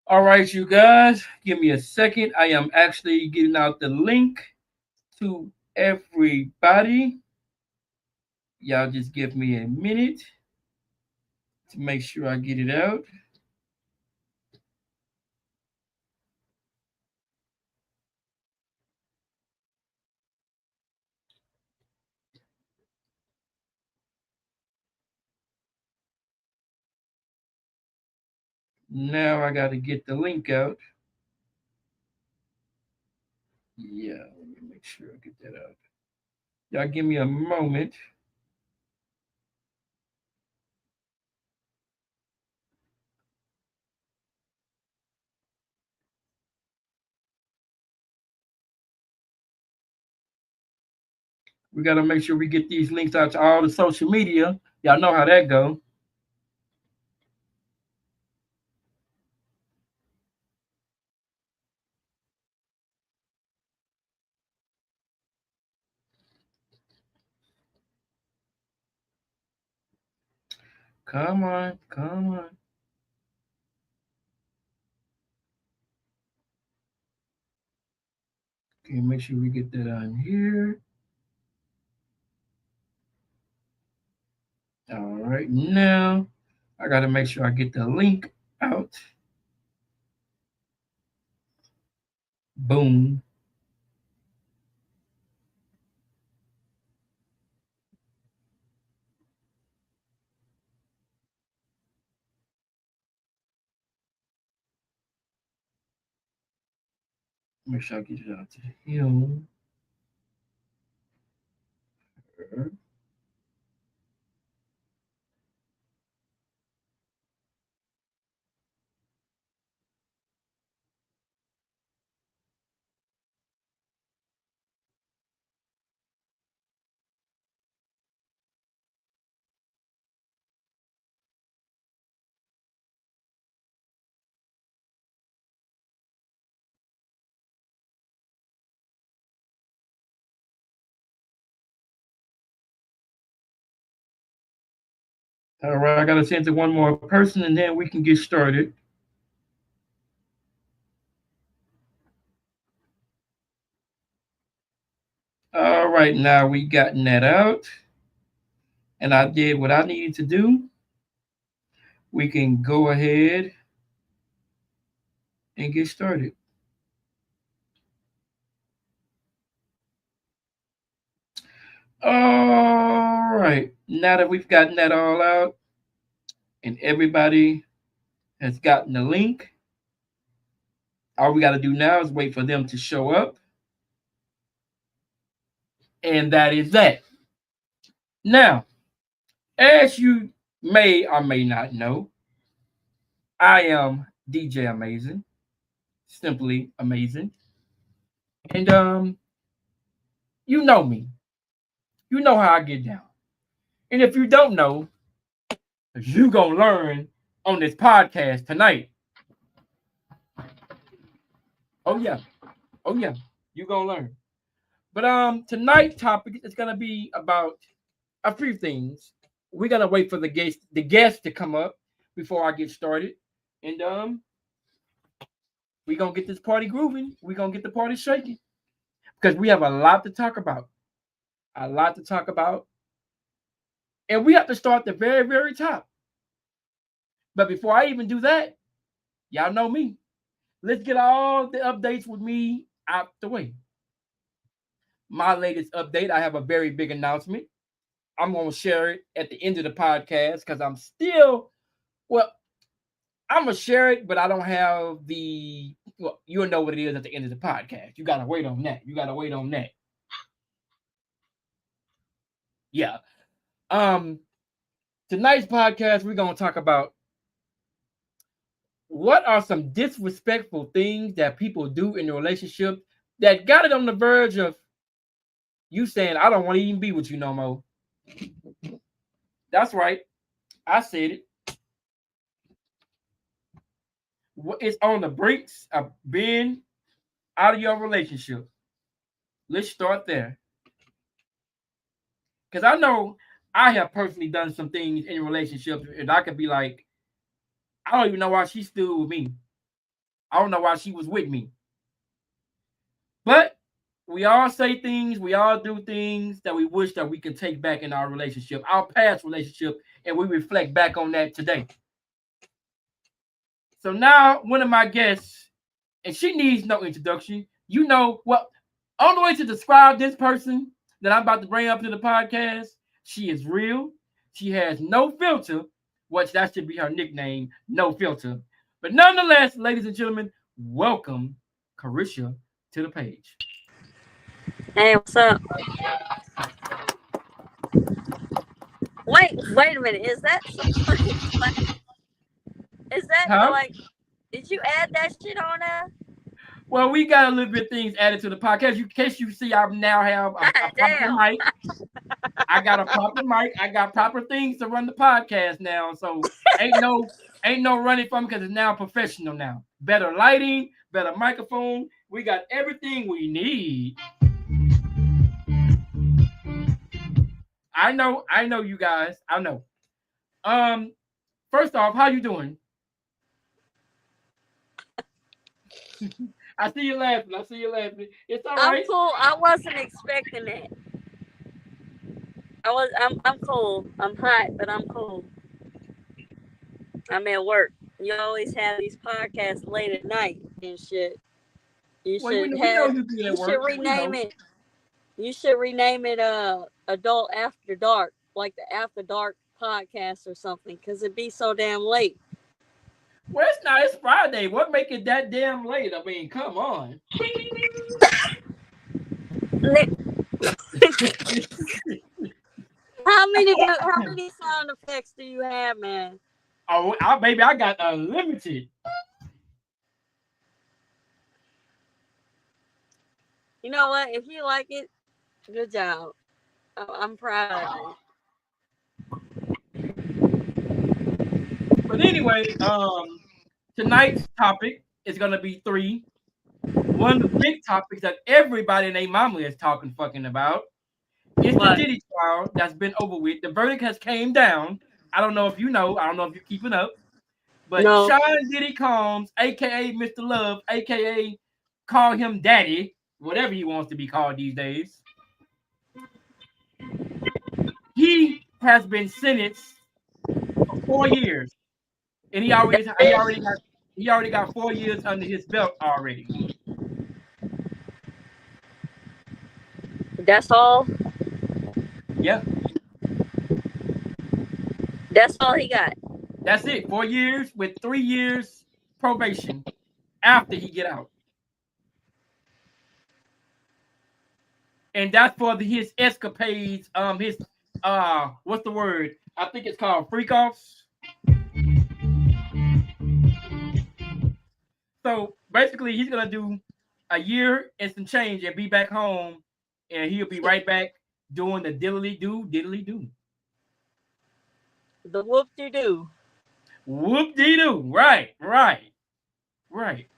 All right, you guys, give me a second. I am actually getting out the link to everybody. Y'all just give me a minute to make sure I get it out. Now I got to get the link out. Yeah, let me make sure I get that out. Y'all give me a moment. We got to make sure we get these links out to all the social media. Y'all know how that go. Come on, come on. Okay, make sure we get that on here. All right, now I got to make sure I get the link out. Boom. Make sure I get it out to him. All right, I got to send to one more person and then we can get started. All right, now we gotten that out and I did what I needed to do. We can go ahead and get started. All right, now that we've gotten that all out and everybody has gotten the link, all we got to do now is wait for them to show up. And that is that. Now, as you may or may not know, I am DJ Amazing, simply amazing. And you know me. You know how I get down. And if you don't know, you gonna learn on this podcast tonight. Oh yeah. Oh yeah. You gonna learn. But tonight's topic is gonna be about a few things. We're gonna wait for the guest to come up before I get started. And we're gonna get this party grooving. We're gonna get the party shaking. Because we have a lot to talk about. A lot to talk about. And we have to start the very, very top. But before I even do that, y'all know me. Let's get all the updates with me out the way. My latest update, I have a very big announcement. I'm going to share it at the end of the podcast because well, I'm going to share it, but I don't have you'll know what it is at the end of the podcast. You got to wait on that. You got to wait on that. Yeah. Um, Tonight's podcast, we're going to talk about what are some disrespectful things that people do in a relationship that got it on the verge of you saying, I don't want to even be with you no more. That's right. I said it. It's on the brinks of being out of your relationship. Let's start there. Because I know I have personally done some things in relationships and I could be like, I don't even know why she's still with me. I don't know why she was with me. But we all say things, we all do things that we wish that we can take back in our relationship, our past relationship, and we reflect back on that today. So now one of my guests, and she needs no introduction. You know what? Only way to describe this person that I'm about to bring up to the podcast, she is real. She has no filter, which that should be her nickname, no filter. But nonetheless, ladies and gentlemen, welcome Carisha to the page. Hey, what's up? Wait a minute. Is that is that Huh? like? Did you add that shit on there? Well, we got a little bit of things added to the podcast. In case you see, I now have a God proper damn. mic. I got a proper mic. I got proper things to run the podcast now. So ain't no running from because it's now professional now. Better lighting, better microphone. We got everything we need. I know you guys. I know. Um, first off, how you doing? I see you laughing. I see you laughing. It's all I'm right. cool. I wasn't expecting that. I'm cool. I'm hot, but I'm cool. I'm at work. You always have these podcasts late at night and shit. You Well, should we know have. you be You at should work. We rename know. it. You should rename it Adult After Dark, like the After Dark podcast or something, because it'd be so damn late. Well, it's not. It's Friday. What make it that damn late? I mean, come on. How many sound effects do you have, man? Oh, baby, I got unlimited. You know what? If you like it, good job. I'm proud of you. But anyway, tonight's topic is gonna be three. One of the big topics that everybody and their mama is talking fucking about is the What? Diddy trial that's been over with. The verdict has came down. I don't know if you know. I don't know if you're keeping up. But No. Sean Diddy Combs, aka Mr. Love, aka call him Daddy, whatever he wants to be called these days, he has been sentenced for 4 years, and he already got 4 years under his belt already. That's all. Yeah, That's all he got. that's it. 4 years with 3 years probation after he get out, and that's for his escapades. His what's the word? I think it's called freak offs. So basically, he's gonna do a year and some change and be back home, and he'll be right back doing the diddly do. The whoop de doo. Whoop de doo. Right, right, right.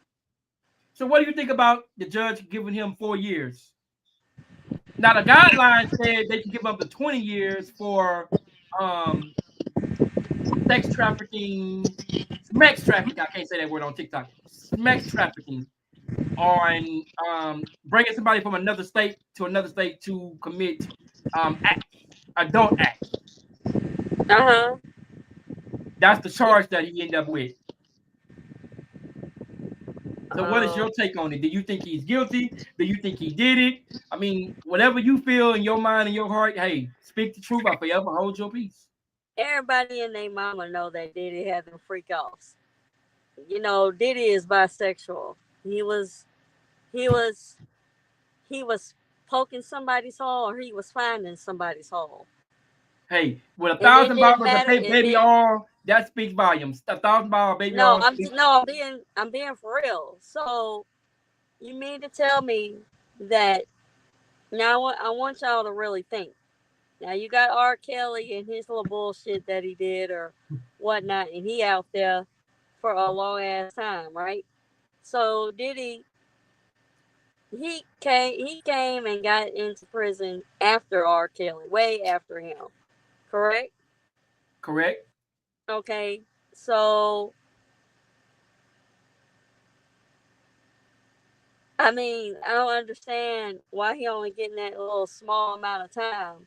So, what do you think about the judge giving him 4 years? Now, the guidelines said they can give up to 20 years for um, sex trafficking, smex trafficking. I can't say that word on TikTok. Smex trafficking on bringing somebody from another state to commit adult acts. Uh huh. That's the charge that he ended up with. So, what is Um, your take on it? Do you think he's guilty? Do you think he did it? I mean, whatever you feel in your mind and your heart, hey, speak the truth. I forever hold your peace. Everybody and their mama know that Diddy had them freak offs. You know, Diddy is bisexual. He was, he was, he was poking somebody's hole, or he was finding somebody's hole. Hey, with a And it thousand didn't bottles of matter. It baby did. all that speaks volumes. 1,000 bottle baby No, all speaks. I'm being for real. So you mean to tell me that now I want y'all to really think. Now you got R. Kelly and his little bullshit that he did or whatnot, and he out there for a long ass time, right? So he came and got into prison after R. Kelly, way after him, correct? Correct. Okay, so I mean, I don't understand why he only getting that little small amount of time.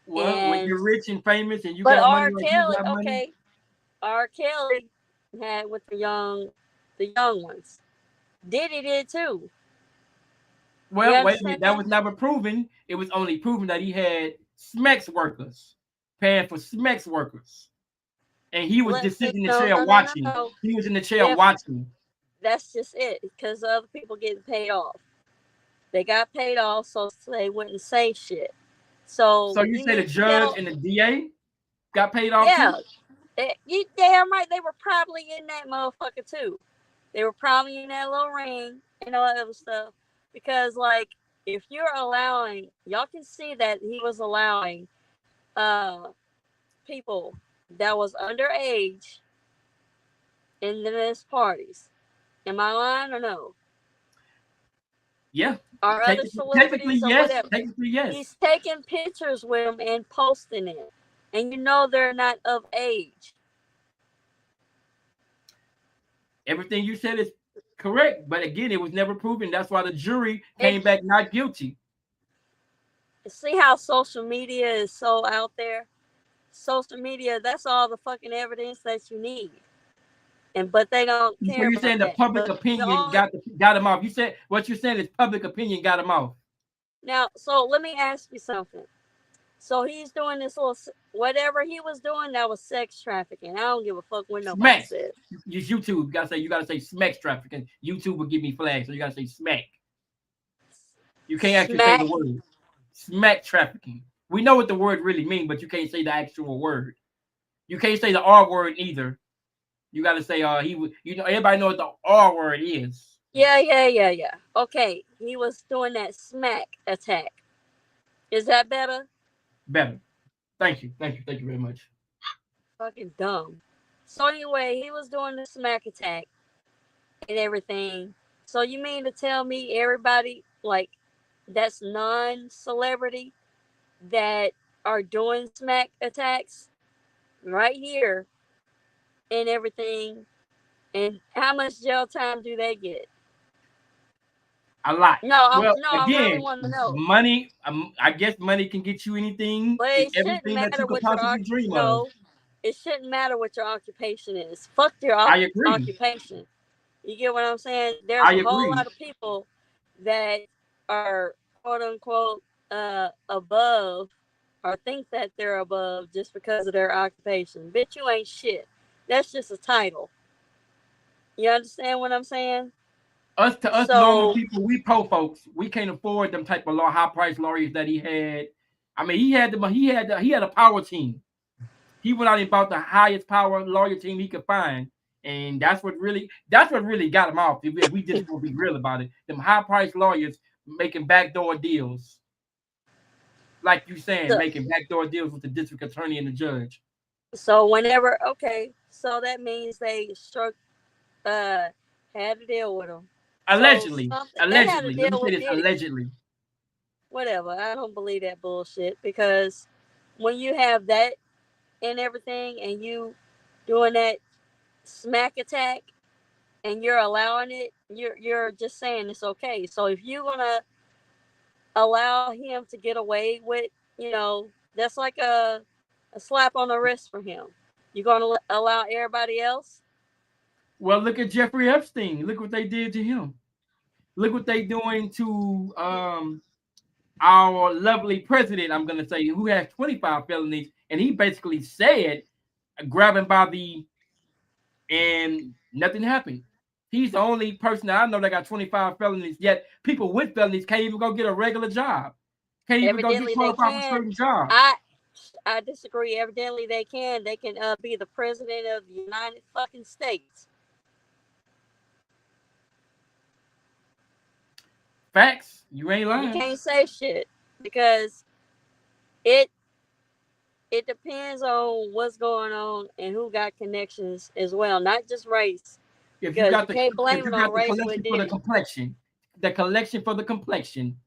Well, when And you're rich and famous and you but got money R. like he Kelly, got money, okay, R. Kelly had with the young ones. Diddy did too. You well, wait a minute, that understand? was never proven. It was only proven that he had Smex workers paying for Smex workers, and he was just sitting in the No, chair no, no, no, watching. no. He was in the chair If watching. that's just it, because other people getting paid off. They got paid off, so they wouldn't say shit. So So you you say the mean to judge tell? and the DA got paid off Yeah, too? you damn right. They were probably in that motherfucker too. They were probably in that little ring and all that other stuff. Because like, if you're allowing, y'all can see that he was allowing uh people that was underage in his parties. Am I lying or no? Yeah. Or other Technically, celebrities or yes. whatever. Technically, yes. He's taking pictures with them and posting it. And you know they're not of age. Everything you said is correct, but again, it was never proven. That's why the jury And came back not guilty. see how social media is so out there? Social media, that's all the fucking evidence that you need. And but they don't So care you're about saying the that. public The opinion only got him off. You said what you're saying is public opinion got him off. now, so let me ask you something. So he's doing this little whatever he was doing that was sex trafficking. I don't give a fuck what nobody Smack. said. Use YouTube. You gotta say smack trafficking. YouTube will give me flags, so you gotta say smack. You can't actually say the Smack. word. Smack trafficking. We know what the word really means, but you can't say the actual word. You can't say the R word either. You gotta say he was. You know, everybody knows what the R word is. Yeah. Okay, he was doing that smack attack. Is that better? Better. Thank you very much. Fucking dumb. So anyway, he was doing the smack attack and everything. So you mean to tell me everybody like that's non-celebrity that are doing smack attacks right here and everything, and how much jail time do they get? A lot. No, Well, I really again, want to know. money. I guess money can get you anything But and it shouldn't everything that you matter could what your possibly dream of. no, it shouldn't matter what your occupation is. Fuck your I agree. occupation. You get what I'm saying? There's I a whole agree. lot of people that are quote unquote above or think that they're above just because of their occupation. Bitch, you ain't shit. That's just a title. You understand what I'm saying? Us normal So people, we poor folks, we can't afford them type of high price lawyers that he had. I mean, he had a power team. He went out and bought the highest power lawyer team he could find, and that's what really got him off. If we just gonna be real about it, them high price lawyers making backdoor deals, like you saying, so, making backdoor deals with the district attorney and the judge. so whenever okay, so that means they struck uh had to deal with them. So Allegedly, something they had to allegedly. Let me deal say with this: Diddy. allegedly. Whatever. I don't believe that bullshit because when you have that and everything and you doing that smack attack and you're allowing it, you're just saying it's okay. So if you're gonna allow him to get away with, that's like a slap on the wrist for him. You're gonna allow everybody else? Well, look at Jeffrey Epstein. Look what they did to him. Look what they doing to our lovely president. I'm gonna say who has 25 felonies, and he basically said, grabbing by the and nothing happened. He's the only person that I know that got 25 felonies. Yet people with felonies can't even go get a regular job. Can't even go get Evidently they qualified for can. certain jobs. I disagree. Evidently they can. They can be the president of the United fucking States. Facts. You ain't You lying. can't say shit because it it depends on what's going on and who got connections as well, not just race. Because you can't blame If you it on got the race with collection for Diddy. the collection for the complexion.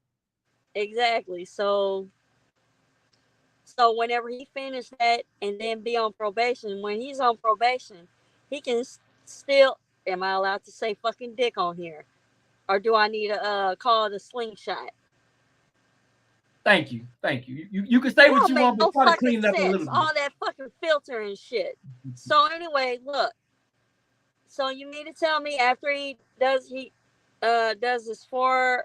Exactly. So whenever he finished that and then be on probation, when he's on probation, he can still. Am I allowed to say fucking dick on here? or do I need to call it a slingshot? Thank you. You can say It what don't you make want, but no try to fucking clean it up a sense. little bit. All that fucking filter and shit. So anyway, look. So you mean to tell me after he does this 4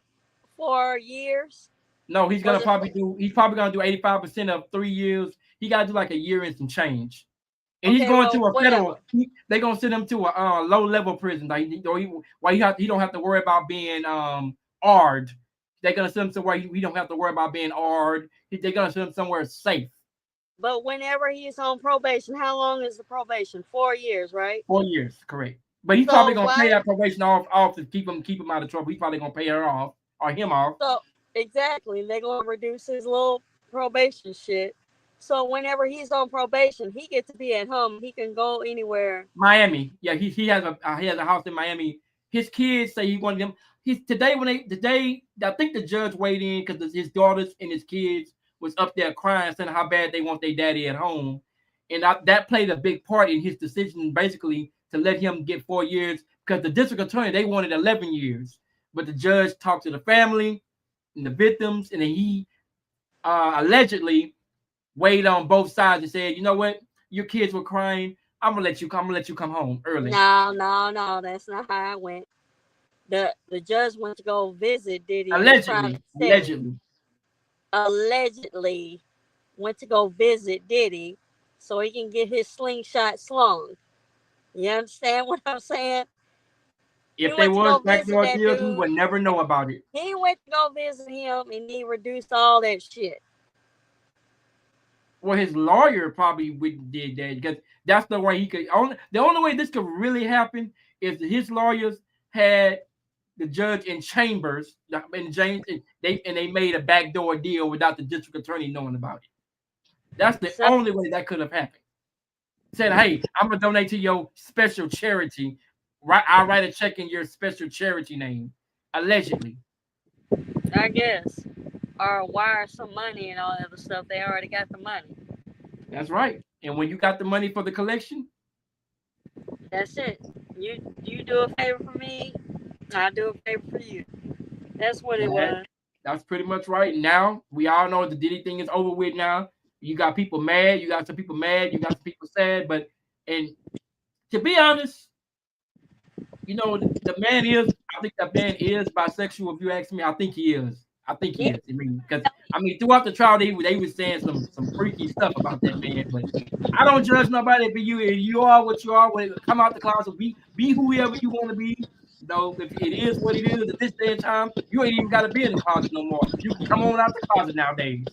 years? No, he's Was gonna it probably do. He's probably gonna do 85% of 3 years. He got to do like a year and some change. And he's okay? going Well, to a whatever. federal. They're gonna send him to a low level prison. Like he don't have to worry about being ARD. They're gonna send him somewhere he don't have to worry about being ARD. They're gonna send him somewhere safe. But whenever he's on probation, how long is the probation? 4 years, right? 4 years, correct. But he's probably So gonna pay why? that probation off to keep him out of trouble. He's probably gonna pay her off or him off. So exactly, they're gonna reduce his little probation shit. So whenever he's on probation, he gets to be at home. He can go anywhere. Miami, yeah, he has a house in Miami. His kids say he wanted them. He's today I think the judge weighed in because his daughters and his kids was up there crying, saying how bad they want their daddy at home, and that played a big part in his decision, basically to let him get 4 years because the district attorney they wanted 11 years, but the judge talked to the family and the victims, and then he allegedly weighed on both sides and said, you know what, your kids were crying. I'm gonna let you come home early. No, that's not how it went. The judge went to go visit Diddy in his private Allegedly. Allegedly went to go visit Diddy so he can get his slingshot slung. You understand what I'm saying? If they was backdoor deals, we would never know about it. He went to go visit him and he reduced all that shit. Well, his lawyer probably did that because that's the way he could. The only way this could really happen is his lawyers had the judge in chambers, and they made a backdoor deal without the district attorney knowing about it. That's the only way that could have happened. Said, hey, I'm gonna donate to your special charity. Right, I'll write a check in your special charity name. Allegedly. I guess. Or wire some money and all that other stuff. They already got the money. That's right. And when you got the money for the collection, that's it. You do a favor for me, I'll do a favor for you. That's what it was. That's pretty much right. Now we all know the Diddy thing is over with now. You got people mad, you got some people mad, you got some people sad, but and to be honest, you know, the man is, I think that man is bisexual. If you ask me, I think he is. I think he is. Because throughout the trial, they were saying some freaky stuff about that man. But I don't judge nobody. But you are what you are. When come out the closet, be whoever you want to be. You know, if it is what it is at this day and time, you ain't even got to be in the closet no more. You can come on out the closet nowadays.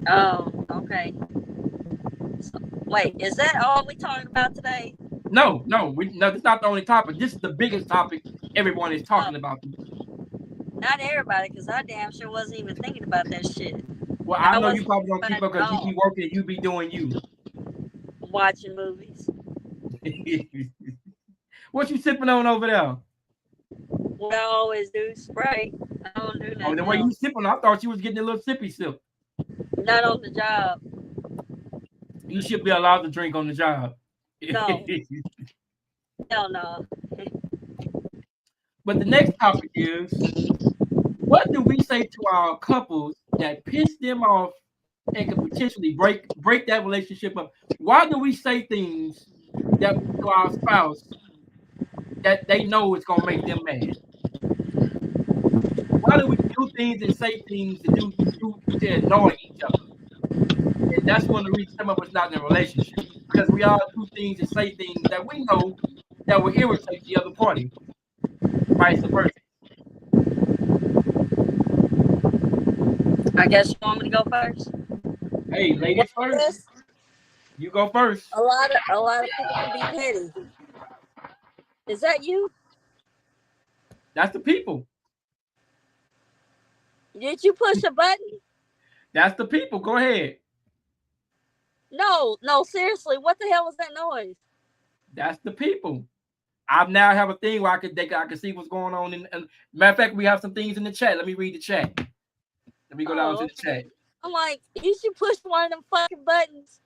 Oh, okay. So, wait, is that all we talking about today? No, that's not the only topic. This is the biggest topic everyone is talking about. Not everybody, because I damn sure wasn't even thinking about that shit. Well, I know you probably don't keep up because you be working and you be doing you. Watching movies. What you sipping on over there? What I always do, Sprite. I don't do nothing. Oh, the way you sipping, I thought you was getting a little sippy sip. Not on the job. You should be allowed to drink on the job. No. Hell no. But the next topic is, what do we say to our couples that piss them off and could potentially break that relationship up? Why do we say things that to our spouse that they know it's gonna make them mad? Why do we do things and say things to annoy each other? And that's one of the reasons some of us not in a relationship, because we all do things and say things that we know that will irritate the other party, vice versa. I guess you want me to go first. Hey, ladies first. You go first. A lot of people can be petty. Is that you? That's the people. Did you push a button? That's the people. Go ahead. No, seriously. What the hell was that noise? That's the people. I now have a thing where I can see what's going on. And matter of fact, we have some things in the chat. Let me read the chat. Let me go down to the chat. I'm like, you should push one of them fucking buttons.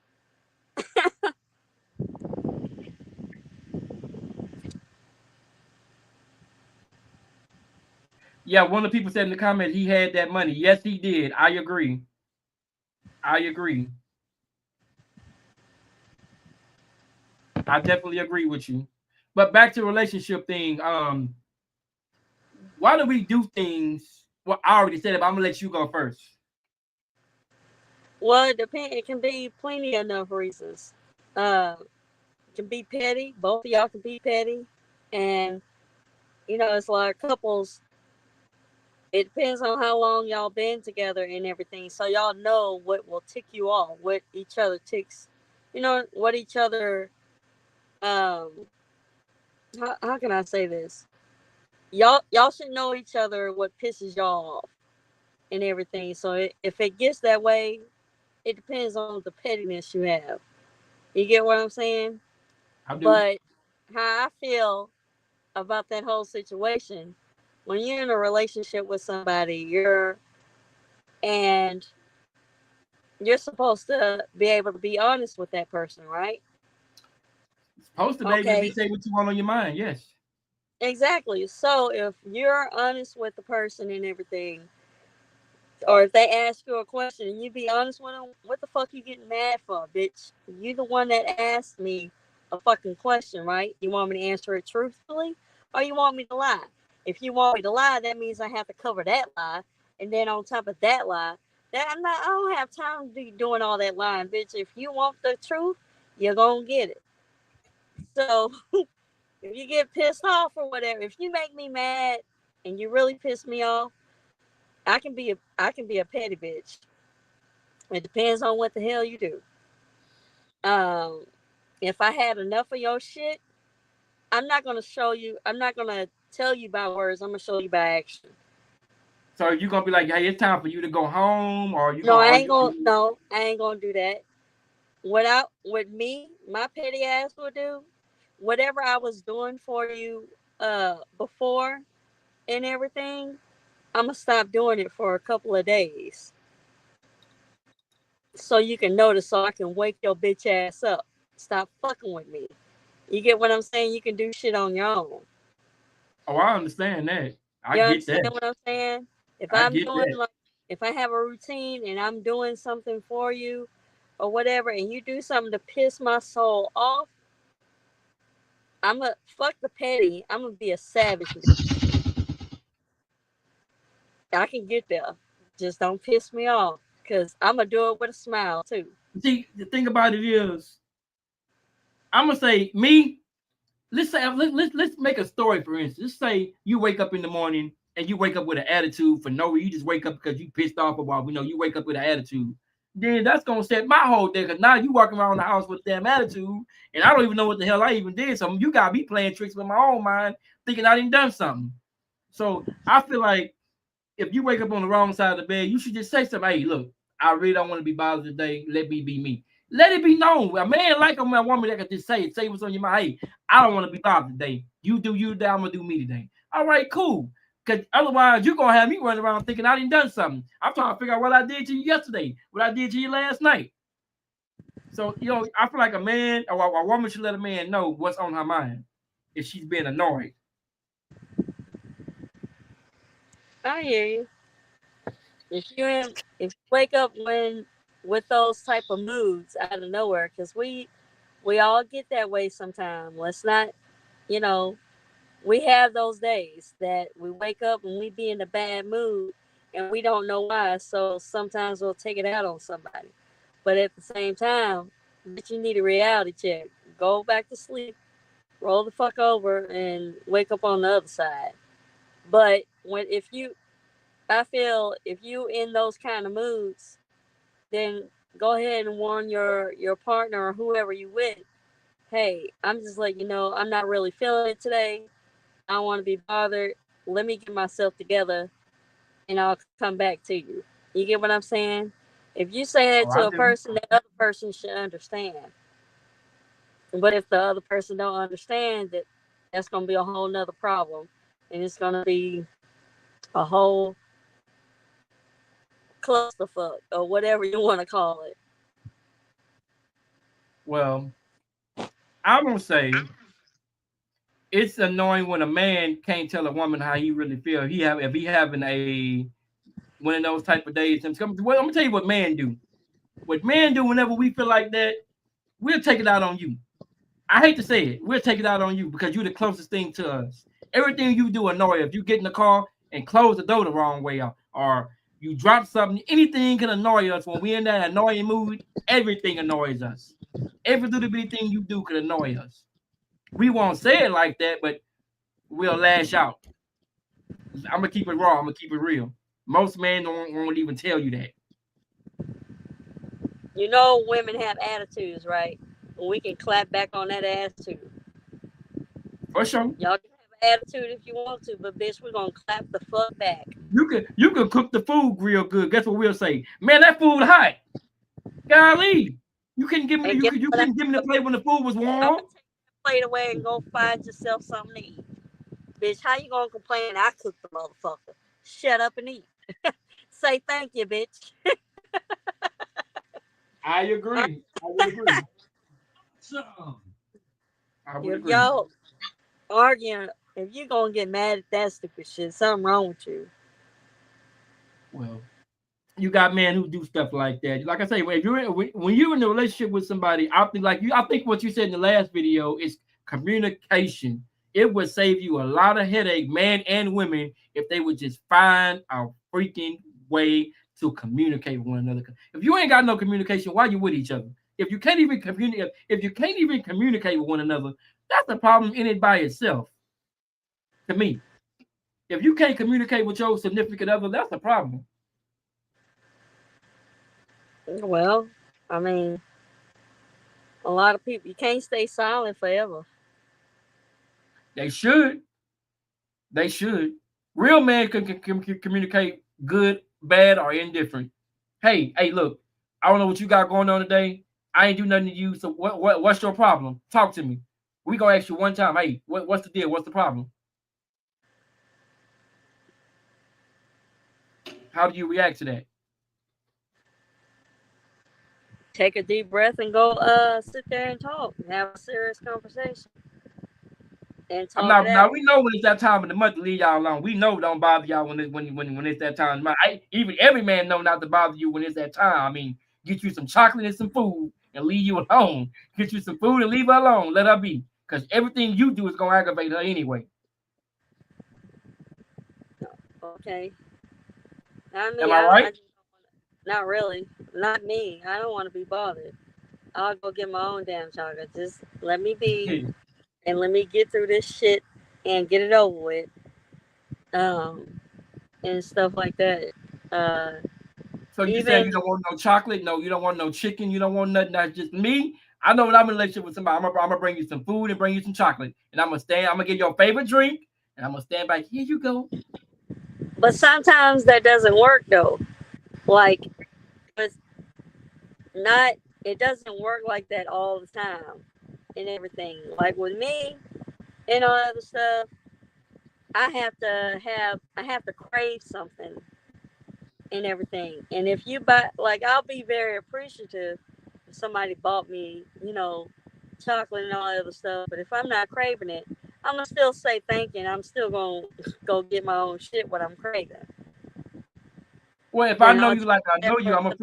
Yeah, one of the people said in the comments he had that money. Yes, he did. I agree. I agree. I definitely agree with you. But back to the relationship thing. Why do we do things? Well, I already said it, but I'm gonna let you go first. Well, it depends. It can be plenty enough reasons. It can be petty. Both of y'all can be petty, and it's like couples. It depends on how long y'all been together and everything, so y'all know what will tick you off, what each other ticks. What each other. Um, how can I say this? Y'all should know each other. What pisses y'all off and everything. So if it gets that way, it depends on the pettiness you have. You get what I'm saying? I do. But how I feel about that whole situation, when you're in a relationship with somebody, and you're supposed to be able to be honest with that person, right? Supposed to be able to be Okay, say what you want on your mind. Yes. exactly. So if you're honest with the person and everything, or if they ask you a question and you be honest with them, what the fuck you getting mad for, bitch? You the one that asked me a fucking question, right? You want me to answer it truthfully, or you want me to lie? If you want me to lie, that means I have to cover that lie, and then on top of that lie, that I don't have time to be doing all that lying, bitch. If you want the truth, you're gonna get it. So if you get pissed off or whatever, if you make me mad and you really piss me off, I can be a petty bitch. It depends on what the hell you do. Um, if I had enough of your shit, I'm not gonna show you. I'm not gonna tell you by words. I'm gonna show you by action. So you gonna be like, hey, it's time for you to go home, or you No, gonna, I or ain't you gonna. gonna No, I ain't gonna do that. With me, my petty ass will do whatever I was doing for you before and everything. I'm gonna stop doing it for a couple of days so you can notice, so I can wake your bitch ass up. Stop fucking with me. You get what I'm saying? You can do shit on your own. Oh, I understand that. I You get understand that. what I'm saying? If I I'm get doing that. like, if I have a routine and I'm doing something for you or whatever, and you do something to piss my soul off, I'm a fuck the petty. I'm gonna be a savage bitch. I can get there. Just don't piss me off, cause I'm gonna do it with a smile too. See, the thing about it is, I'm gonna say me. Let's say let's make a story for instance. Let's say you wake up in the morning and you wake up with an attitude for no reason. You just wake up because you pissed off about you wake up with an attitude. Then that's gonna set my whole day because now you walking around the house with a damn attitude, and I don't even know what the hell I even did. So you got me playing tricks with my own mind, thinking I didn't done something. So I feel like if you wake up on the wrong side of the bed, you should just say something. Hey, look, I really don't want to be bothered today. Let me be me. Let it be known. A man like a woman that can just say what's on your mind. Hey, I don't want to be bothered today. You do you today. I'm gonna do me today. All right, cool. Because otherwise, you're gonna have me running around thinking I didn't done something. I'm trying to figure out what I did to you yesterday, what I did to you last night. So I feel like a man or a woman should let a man know what's on her mind if she's being annoyed. I hear you. If you wake up when with those type of moods out of nowhere, because we all get that way sometime. Let's not, you know, we have those days that we wake up and we be in a bad mood and we don't know why. So sometimes we'll take it out on somebody. But at the same time, bitch, you need a reality check. Go back to sleep, roll the fuck over, and wake up on the other side. But I feel if you in those kind of moods, then go ahead and warn your partner or whoever you with. Hey, I'm just letting you know I'm not really feeling it today. I don't want to be bothered. Let me get myself together and I'll come back to you. You get what I'm saying? If you say that Oh, to I a do. person, that other person should understand. But if the other person don't understand that, that's gonna be a whole nother problem. And it's gonna be a whole clusterfuck or whatever you want to call it. Well, I'm gonna say it's annoying when a man can't tell a woman how he really feel. If he having a one of those type of days. Well, I'm gonna tell you what men do. What men do whenever we feel like that, we'll take it out on you. I hate to say it, we'll take it out on you because you're the closest thing to us. Everything you do annoy us. If you get in the car and close the door the wrong way, or you drop something, anything can annoy us when we're in that annoying mood. Everything annoys us. Every little bitty thing you do can annoy us. We won't say it like that, but we'll lash out. I'm gonna keep it raw. I'm gonna keep it real. Most men won't even tell you that. You know, women have attitudes, right? And we can clap back on that attitude. For sure. Y'all can have an attitude if you want to, but bitch, we're gonna clap the fuck back. You can cook the food real good. Guess what we'll say? Man, that food hot. Golly, you couldn't give me you couldn't give me the plate when the food was warm. I'm gonna take the plate away and go find yourself something to eat. Bitch, how you gonna complain? I cooked the motherfucker. Shut up and eat. Say thank you, bitch. I agree. So, if y'all arguing, if you're gonna get mad at that stupid shit, something wrong with you. Well, you got men who do stuff like that. Like I say, when you're in a relationship with somebody, I think what you said in the last video is communication. It would save you a lot of headache, men and women, if they would just find a freaking way to communicate with one another. If you ain't got no communication, why are you with each other? If you can't even communicate with one another, that's a problem in it by itself. To me, if you can't communicate with your significant other, that's a problem. Well, I mean, a lot of people, you can't stay silent forever. They should. They should. Real men can communicate good, bad, or indifferent. Hey, look, I don't know what you got going on today. I ain't do nothing to you. So what's your problem? Talk to me. We gonna ask you one time. Hey, what's the deal? What's the problem? How do you react to that? Take a deep breath and go sit there and talk and have a serious conversation. And talk now we know when it's that time of the month to leave y'all alone. We know don't bother y'all when it's that time. Even every man know not to bother you when it's that time. I mean, get you some chocolate and some food and leave you alone. Get you some food and leave her alone. Let her be. Because everything you do is gonna aggravate her anyway. Okay. I mean, am I right? Not really. Not me. I don't want to be bothered. I'll go get my own damn chocolate. Just let me be and let me get through this shit and get it over with. And stuff like that. So you saying you don't want no chocolate? No, you don't want no chicken. You don't want nothing. That's just me. I know when I'm in a relationship with somebody, I'm gonna bring you some food and bring you some chocolate, and I'm gonna get your favorite drink, and I'm gonna stand back. Here you go. But sometimes that doesn't work though. Like, it doesn't work like that all the time and everything. Like with me and all other stuff, I have to crave something and everything. And if you buy, like, I'll be very appreciative if somebody bought me, chocolate and all that other stuff. But if I'm not craving it, I'm gonna still say thank you, and I'm still gonna go get my own shit what I'm craving. Well, if I know you like I know you, I'm gonna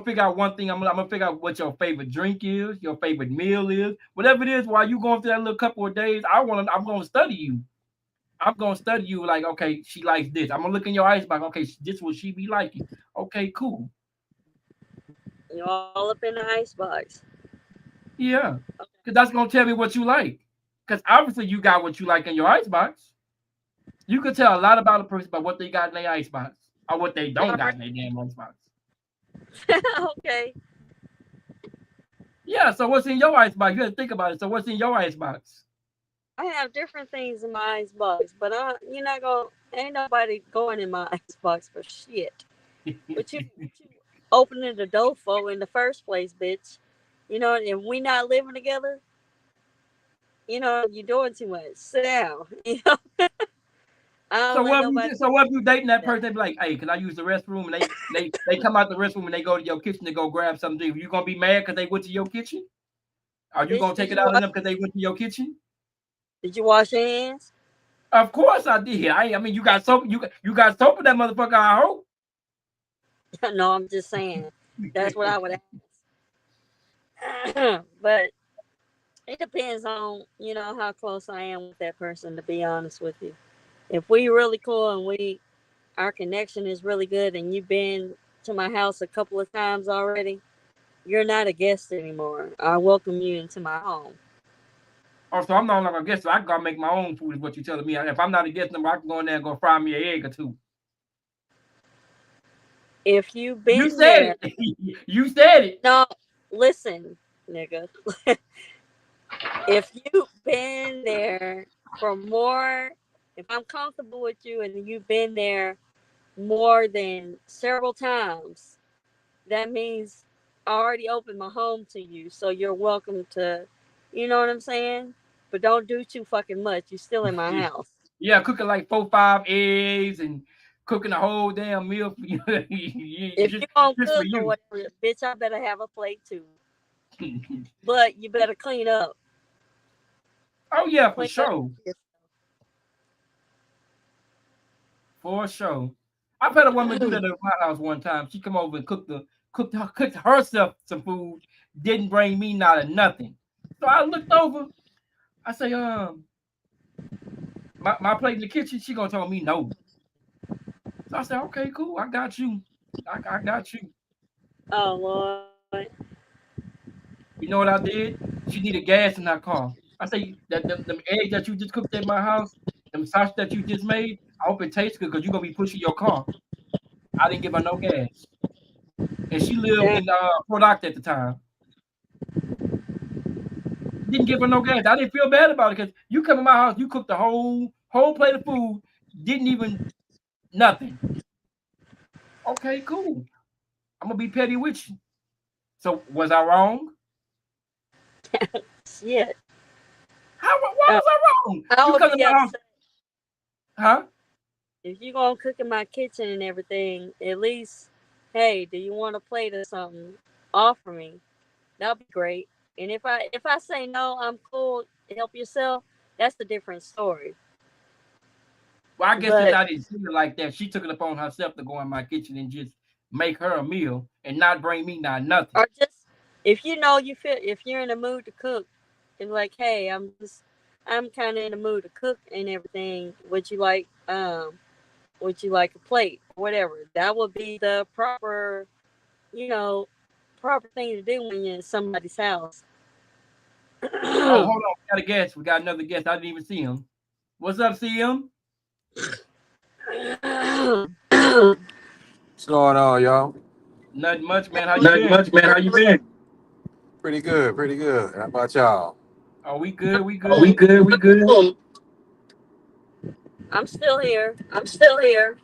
figure out one thing. I'm gonna figure out what your favorite drink is, your favorite meal is, whatever it is. While you going through that little couple of days, I'm gonna study you. I'm gonna study you. Like, okay, she likes this. I'm gonna look in your icebox. Okay, this what she be liking. Okay, cool. You're all up in the icebox. Yeah, because that's gonna tell me what you like. Because obviously you got what you like in your icebox. You can tell a lot about a person by what they got in their icebox or what they don't got in their damn icebox. Okay. Yeah, so what's in your icebox? You have to think about it. So what's in your icebox? I have different things in my icebox, but ain't nobody going in my icebox for shit. But you opening the door for in the first place, bitch. And we not living together. You're doing too much. Sit down. So what if you dating that person? They be like, hey, can I use the restroom? And they come out the restroom and they go to your kitchen to go grab something. You gonna be mad because they went to your kitchen? Are you gonna take it out on them because they went to your kitchen? Did you wash your hands? Of course I did. I mean, you got soap. You got soap in that motherfucker. I hope. No, I'm just saying. That's what I would ask. But it depends on, how close I am with that person, to be honest with you. If we really cool and our connection is really good and you've been to my house a couple of times already, you're not a guest anymore. I welcome you into my home. Oh, so I'm no longer a guest. So I gotta make my own food. Is what you're telling me? If I'm not a guest number, I can go in there and go fry me an egg or two. If you've You been said there, it. You said it. no, listen, nigga. If you've been there for more, if I'm comfortable with you and you've been there more than several times, that means I already opened my home to you. So you're welcome to, you know what I'm saying? But don't do too fucking much. You're still in my house. Yeah, cooking like 4-5 eggs and cooking a whole damn meal for you. If just, you don't just for cook or you. whatever, bitch, I better have a plate too. But you better clean up. Oh yeah, for Clean up. sure. For sure. I've had a woman do that at my house one time. She come over and cooked herself some food, didn't bring me not a nothing. So I looked over. I say, my plate in the kitchen. She gonna tell me no. So I said, okay, cool. I got you. I got you. Oh Lord. You know what I did? She needed gas in her car. I say that them eggs that you just cooked at my house, them sausage that you just made. I hope it tastes good because you're gonna be pushing your car. I didn't give her no gas, and she lived Damn. in Port Oct at the time. Didn't give her no gas. I didn't feel bad about it because you come in my house, you cooked the whole plate of food, didn't even nothing. Okay, cool. I'm gonna be petty with you. So was I wrong? Shit. Why was I wrong? I You would come to be my house, upset. huh? If you gonna cook in my kitchen and everything, at least, hey, do you want a plate or something? Offer me. That'll be great. And if I say no, I'm cool. Help yourself. That's a different story. Well, I guess since But I didn't see her like that, she took it upon herself to go in my kitchen and just make her a meal and not bring me not nothing. or just if you know you feel if you're in the mood to cook, and like, hey, I'm kind of in the mood to cook and everything. Would you like a plate, whatever? That would be the you know, proper thing to do when you're in somebody's house. Oh, hold on. We got a guest. We got another guest. I didn't even see him. What's up, CM? What's going on, y'all? Nothing much, man. How you Nothing been? much, man. How you been? Pretty good, pretty good. How about y'all? Oh, we good. We Oh, we good. good, we good. I'm still here. I'm still here.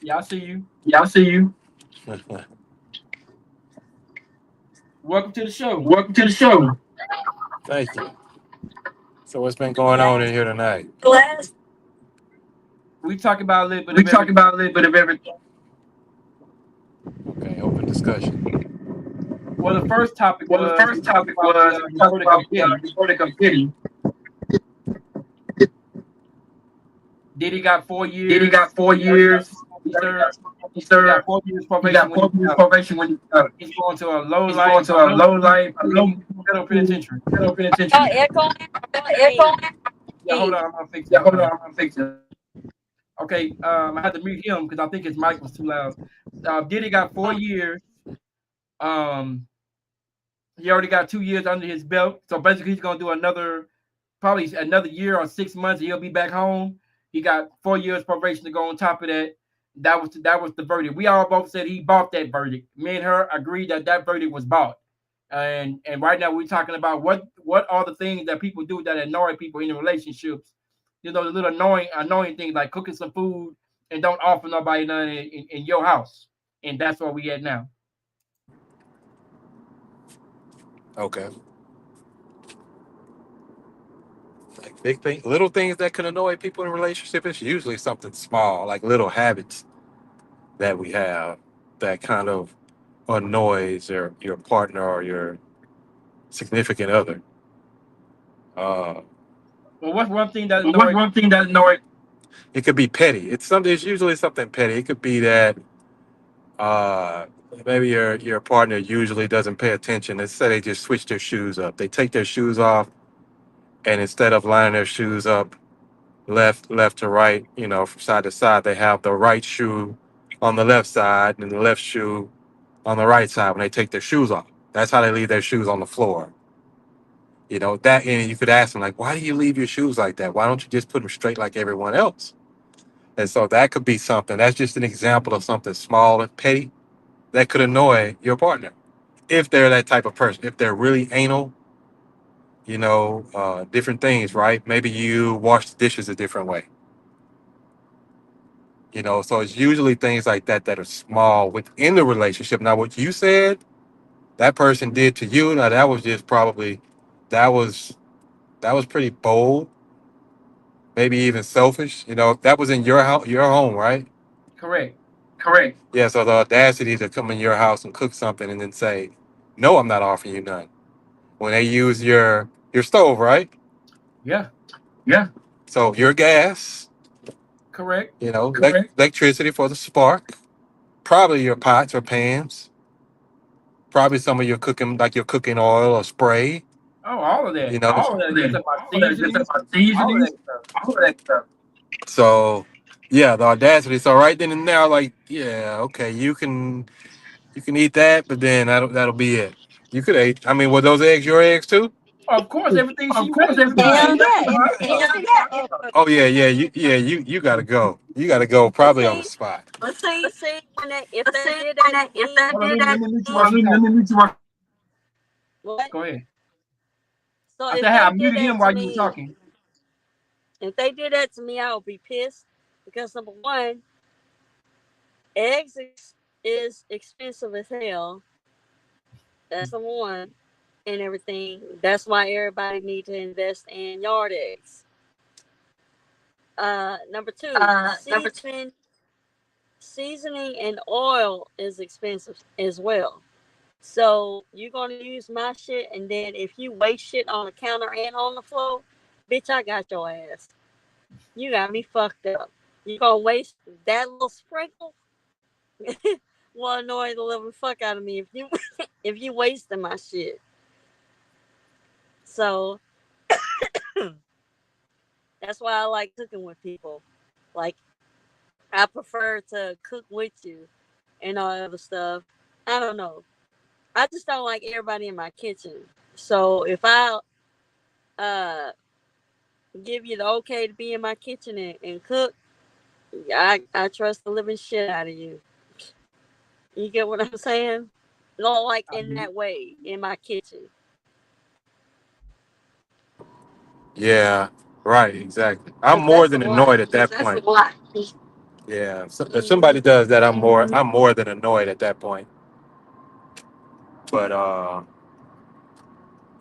Yeah, I see you. Yeah, I see you. Welcome to the show. Welcome to the show. Thank you. So what's been going on in here tonight? Glass. We talk about a little bit We of talk everything. about a little bit of everything. Okay, open discussion. Well, the first topic Well, the was we first talked topic about was we talked Dakota about Confetti. Dakota Confetti. Diddy got 4 Diddy years. got 4 He already got years. he He already served. got He served. got 4 years He probation got when 4 he years probation when he's going to a low he's going life, to a low life, a low federal penitentiary. federal Y'all penitentiary. echoing? Echo. Yeah, hold on. I'm gonna fix it. Yeah, Hold hold on, on. I'm gonna fix it. Okay, I had to mute him because I think his mic was too loud. Diddy got 4 years. Um, he already got 2 years under his belt, so basically he's gonna do probably another year or 6 months. He'll be back home. He got 4 years probation to go on top of that. That was the verdict. We all both said he bought that verdict. Me and her agreed that verdict was bought. And right now we're talking about what are the things that people do that annoy people in relationships. You know, the little annoying things like cooking some food and don't offer nobody none in your house. And that's where we at now. Okay. Like big thing, little things that can annoy people in a relationship. It's usually something small, like little habits that we have that kind of annoys your partner or your significant other. Uh, Well, what's one thing that But what's annoys? one thing that annoys? It could be petty. It's something. It's usually something petty. It could be that uh, maybe your partner usually doesn't pay attention. Let's say they just switch their shoes up. They take their shoes off, and instead of lining their shoes up left to right, from side to side, they have the right shoe on the left side and the left shoe on the right side when they take their shoes off. That's how they leave their shoes on the floor. That, and you could ask them, like, why do you leave your shoes like that? Why don't you just put them straight like everyone else? And so that could be something. That's just an example of something small and petty that could annoy your partner if they're that type of person. If they're really anal, different things, right? Maybe you wash the dishes a different way. So it's usually things like that that are small within the relationship. Now, what you said that person did to you, now that was just probably that was that was pretty bold, maybe even selfish. That was in your house, your home, right? Correct. Correct. Yeah. So the audacity to come in your house and cook something and then say, "No, I'm not offering you none." When they use your stove, right? Yeah. Yeah. So your gas, Correct. Correct. Electricity for the spark, probably your pots or pans, probably some of your cooking, like your cooking oil or spray. Oh, all of that. All All of of that. Just that. about All of that. Just seasonings. about All of seasonings. that stuff. All of that stuff. So, yeah, the audacity. So right then and there, like, yeah, okay, you can eat that, but then that'll be it. You could eat. I mean, were those eggs your eggs too? Of course, everything Of she course, made was everything my she Hell egg. yeah, made. everything she made. Oh yeah, you gotta go. You gotta go But probably on the see, spot. but see, when they, if they did that to me, Hold on, let me mute you me, while she talking. what? Go ahead. So I if said, hey, I they did muted him that to while you were me, talking. if they did that to me, I would be pissed because number one, eggs is expensive as hell. That's number one, and everything. That's why everybody needs to invest in yard eggs. Number two, Number seasoning and oil is expensive as well. So you're gonna use my shit, and then if you waste shit on the counter and on the floor, bitch, I got your ass. You got me fucked up. You gonna waste that little sprinkle? Will annoy the living fuck out of me if you if you wasting my shit. So that's why I like cooking with people. Like I prefer to cook with you and all that other stuff. I don't know. I just don't like everybody in my kitchen. So if I uh give you the okay to be in my kitchen and cook, I trust the living shit out of you. You get what I'm saying? Not like I in do. that way in my kitchen. Yeah, right, exactly. I'm Cause more that's a than lot. annoyed at that point. Yeah, if somebody does that, I'm more than annoyed at that point. But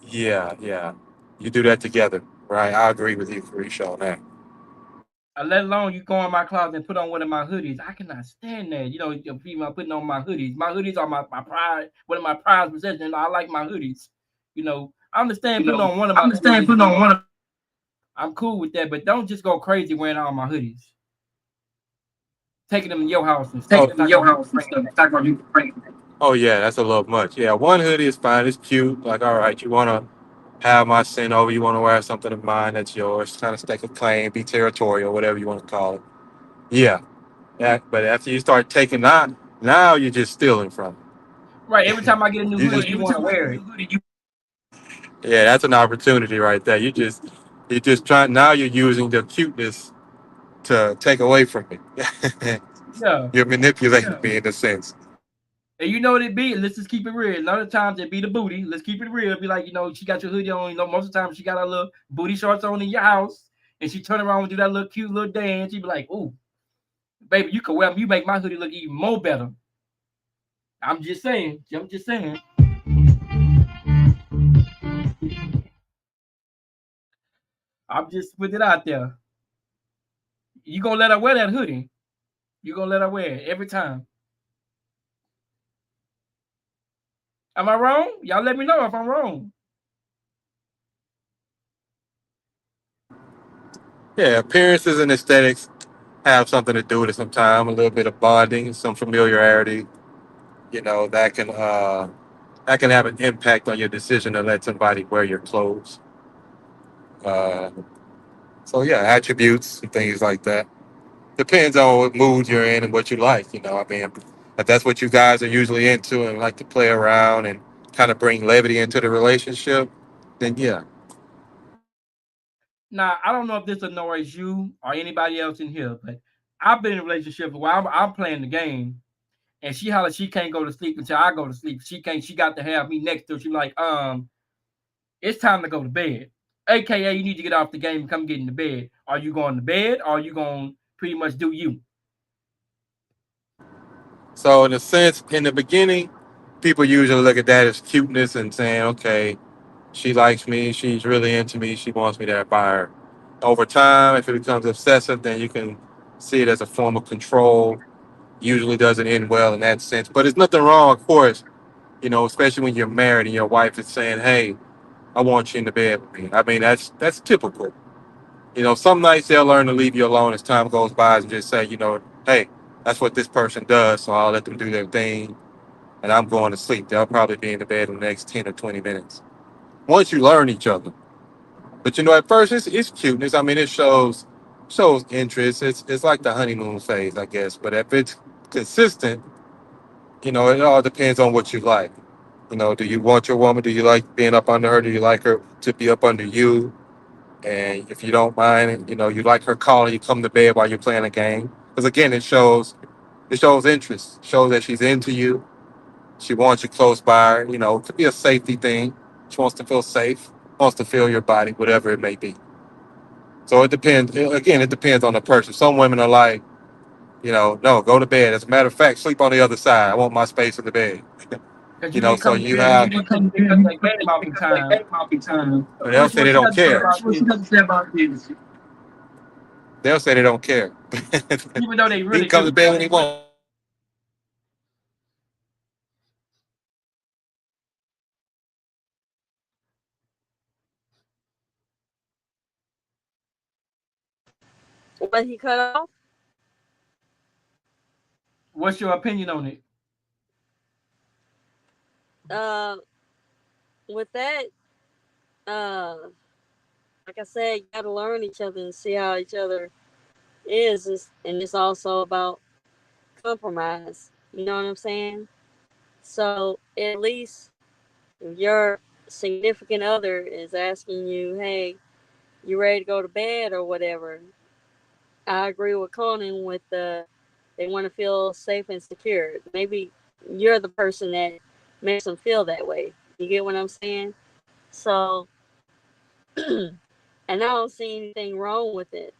yeah, you do that together, right? I agree with you, Carisha, on that. Let alone you go in my closet and put on one of my hoodies. I cannot stand that. A female putting on my hoodies. My hoodies are my pride, one of my prized possessions. I like my hoodies. I understand putting on one of I my understand hoodies. putting on one of. I'm cool with that, but don't just go crazy wearing all my hoodies. Taking them in your house and stuff. Take It's them in not your gonna be house and stuff. Talk about you bring. Oh yeah, that's a little much. Yeah, one hoodie is fine. It's cute. Like, all right, you wanna have my scent over, you wanna wear something of mine that's yours, kind of stake a claim, be territorial, whatever you want to call it. Yeah. But after you start taking on, now you're just stealing from right. Every time I get a new you hoodie, just you every want to time I get a wear new it. hoodie, yeah, that's an opportunity right there. You just trying now you're using the cuteness to take away from me. Yeah. You're manipulating me in a sense. And you know what it be? Let's just keep it real. A lot of times it be the booty. Let's keep it real. Be like, she got your hoodie on. Most of the time she got her little booty shorts on in your house, and she turn around and do that little cute little dance. You be like, "Ooh, baby, you can wear them. You make my hoodie look even more better." I'm just saying. I'm just saying. I'm just putting it out there. You gonna let her wear that hoodie? You gonna let her wear it every time? Am I wrong? Y'all let me know if I'm wrong. Yeah, appearances and aesthetics have something to do with it sometimes. A little bit of bonding, some familiarity, that can have an impact on your decision to let somebody wear your clothes. Uh, so yeah, attributes and things like that. Depends on what mood you're in and what you like. I mean, if that's what you guys are usually into and like to play around and kind of bring levity into the relationship, then yeah. Now, I don't know if this annoys you or anybody else in here, but I've been in a relationship where I'm playing the game, and she hollers she can't go to sleep until I go to sleep. She can't. She got to have me next to her. She like, it's time to go to bed. AKA, you need to get off the game and come get in the bed. Are you going to bed, or are you going to pretty much do you? So in a sense, in the beginning, people usually look at that as cuteness and saying, okay, she likes me, she's really into me, she wants me there by her. Over time, if it becomes obsessive, then you can see it as a form of control. Usually doesn't end well in that sense. But there's nothing wrong, of course, especially when you're married and your wife is saying, hey, I want you in the bed with me. I mean, that's typical. Some nights they'll learn to leave you alone as time goes by and just say, hey, that's what this person does, so I'll let them do their thing and I'm going to sleep. They'll probably be in the bed in the next 10 or 20 minutes. Once you learn each other. But at first it's cuteness. I mean, it shows interest. It's like the honeymoon phase, I guess. But if it's consistent, it all depends on what you like. Do you want your woman? Do you like being up under her? Do you like her to be up under you? And if you don't mind, you like her calling you come to bed while you're playing a game. Because again, it shows interest. Shows that she's into you. She wants you close by her. It could be a safety thing. She wants to feel safe, wants to feel your body, whatever it may be. So it depends. Again, it depends on the person. Some women are like, no, go to bed. As a matter of fact, sleep on the other side. I want my space in the bed. Because you didn't So come to you bed and have, you didn't come to pick up that game off in time. they'll What say what they you don't got to say care. about this? They'll say they don't care. Even though they He can really come to do. bed when he wants. But he cut off. What's your opinion on it? Uh, with that, uh, like I said, you got to learn each other and see how each other and it's also about compromise. You know what I'm saying? So at least if your significant other is asking you, "Hey, you ready to go to bed or whatever?" I agree with Conan with they want to feel safe and secure. Maybe you're the person that makes them feel that way. You get what I'm saying? So, and I don't see anything wrong with it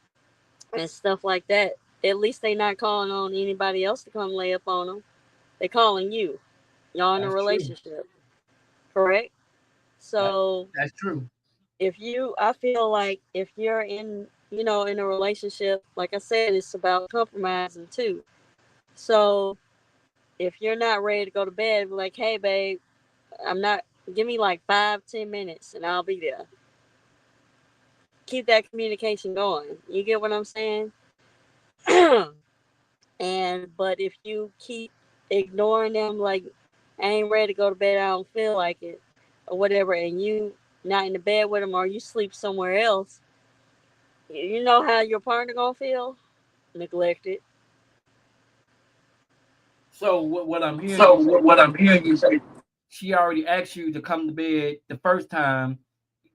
and stuff like that. At least they not calling on anybody else to come lay up on them. They calling you. Y'all in a That's true. relationship, correct? That, So that's true. I feel like if you're in a relationship, like I said, it's about compromising too. So if you're not ready to go to bed, be like, hey, babe, I'm not, give me like 5, 10 minutes and I'll be there. Keep that communication going. You get what I'm saying? But if you keep ignoring them, like, I ain't ready to go to bed, I don't feel like it, or whatever, and you not in the bed with them or you sleep somewhere else, you know how your partner gonna feel? Neglected. So what I'm hearing you say, she already asked you to come to bed the first time,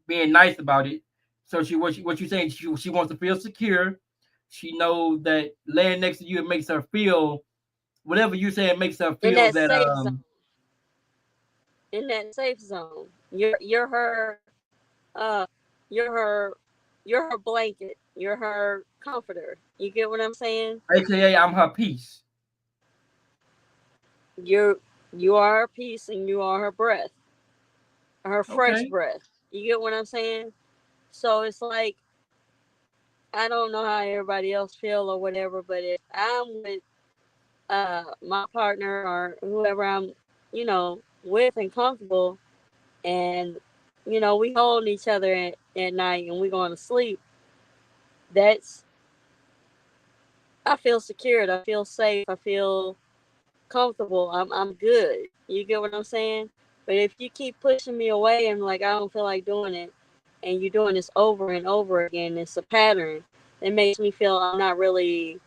being nice about it. So what you saying? She wants to feel secure. She knows that laying next to you it makes her feel whatever you say. It makes her In feel that that safe zone. In that safe zone. You're her uh you're her you're her blanket. You're her comforter. You get what I'm saying? AKA I'm her peace. You're you are her peace and you are her breath. Her fresh Okay. breath. You get what I'm saying? So it's like I don't know how everybody else feel or whatever, but if I'm with my partner or whoever I'm, with and comfortable, and we holding each other at night and we going to sleep, I feel secured. I feel safe. I feel comfortable. I'm good. You get what I'm saying? But if you keep pushing me away and like I don't feel like doing it, and you're doing this over and over again, it's a pattern. It makes me feel I'm not really.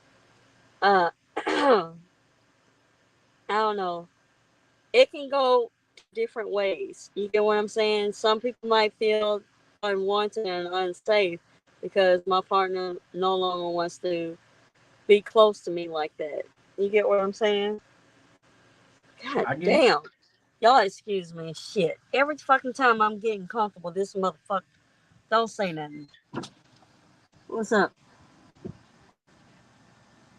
I don't know. It can go different ways. You get what I'm saying? Some people might feel unwanted and unsafe because my partner no longer wants to be close to me like that. You get what I'm saying? God I get it. damn. Y'all excuse me. Shit. Every fucking time I'm getting comfortable, this motherfucker don't say nothing. What's up?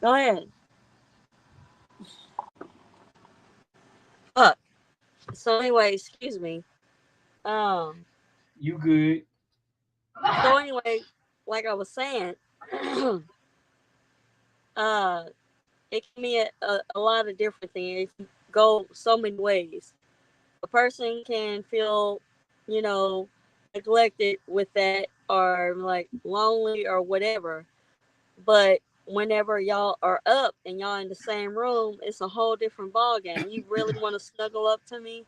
Go ahead. Fuck. So anyway, excuse me. Um. You good? So anyway, like I was saying, it can be a lot of different things. It can go so many ways. A person can feel, you know, neglected with that, or like lonely or whatever. But whenever y'all are up and y'all in the same room, it's a whole different ball game. You really want to snuggle up to me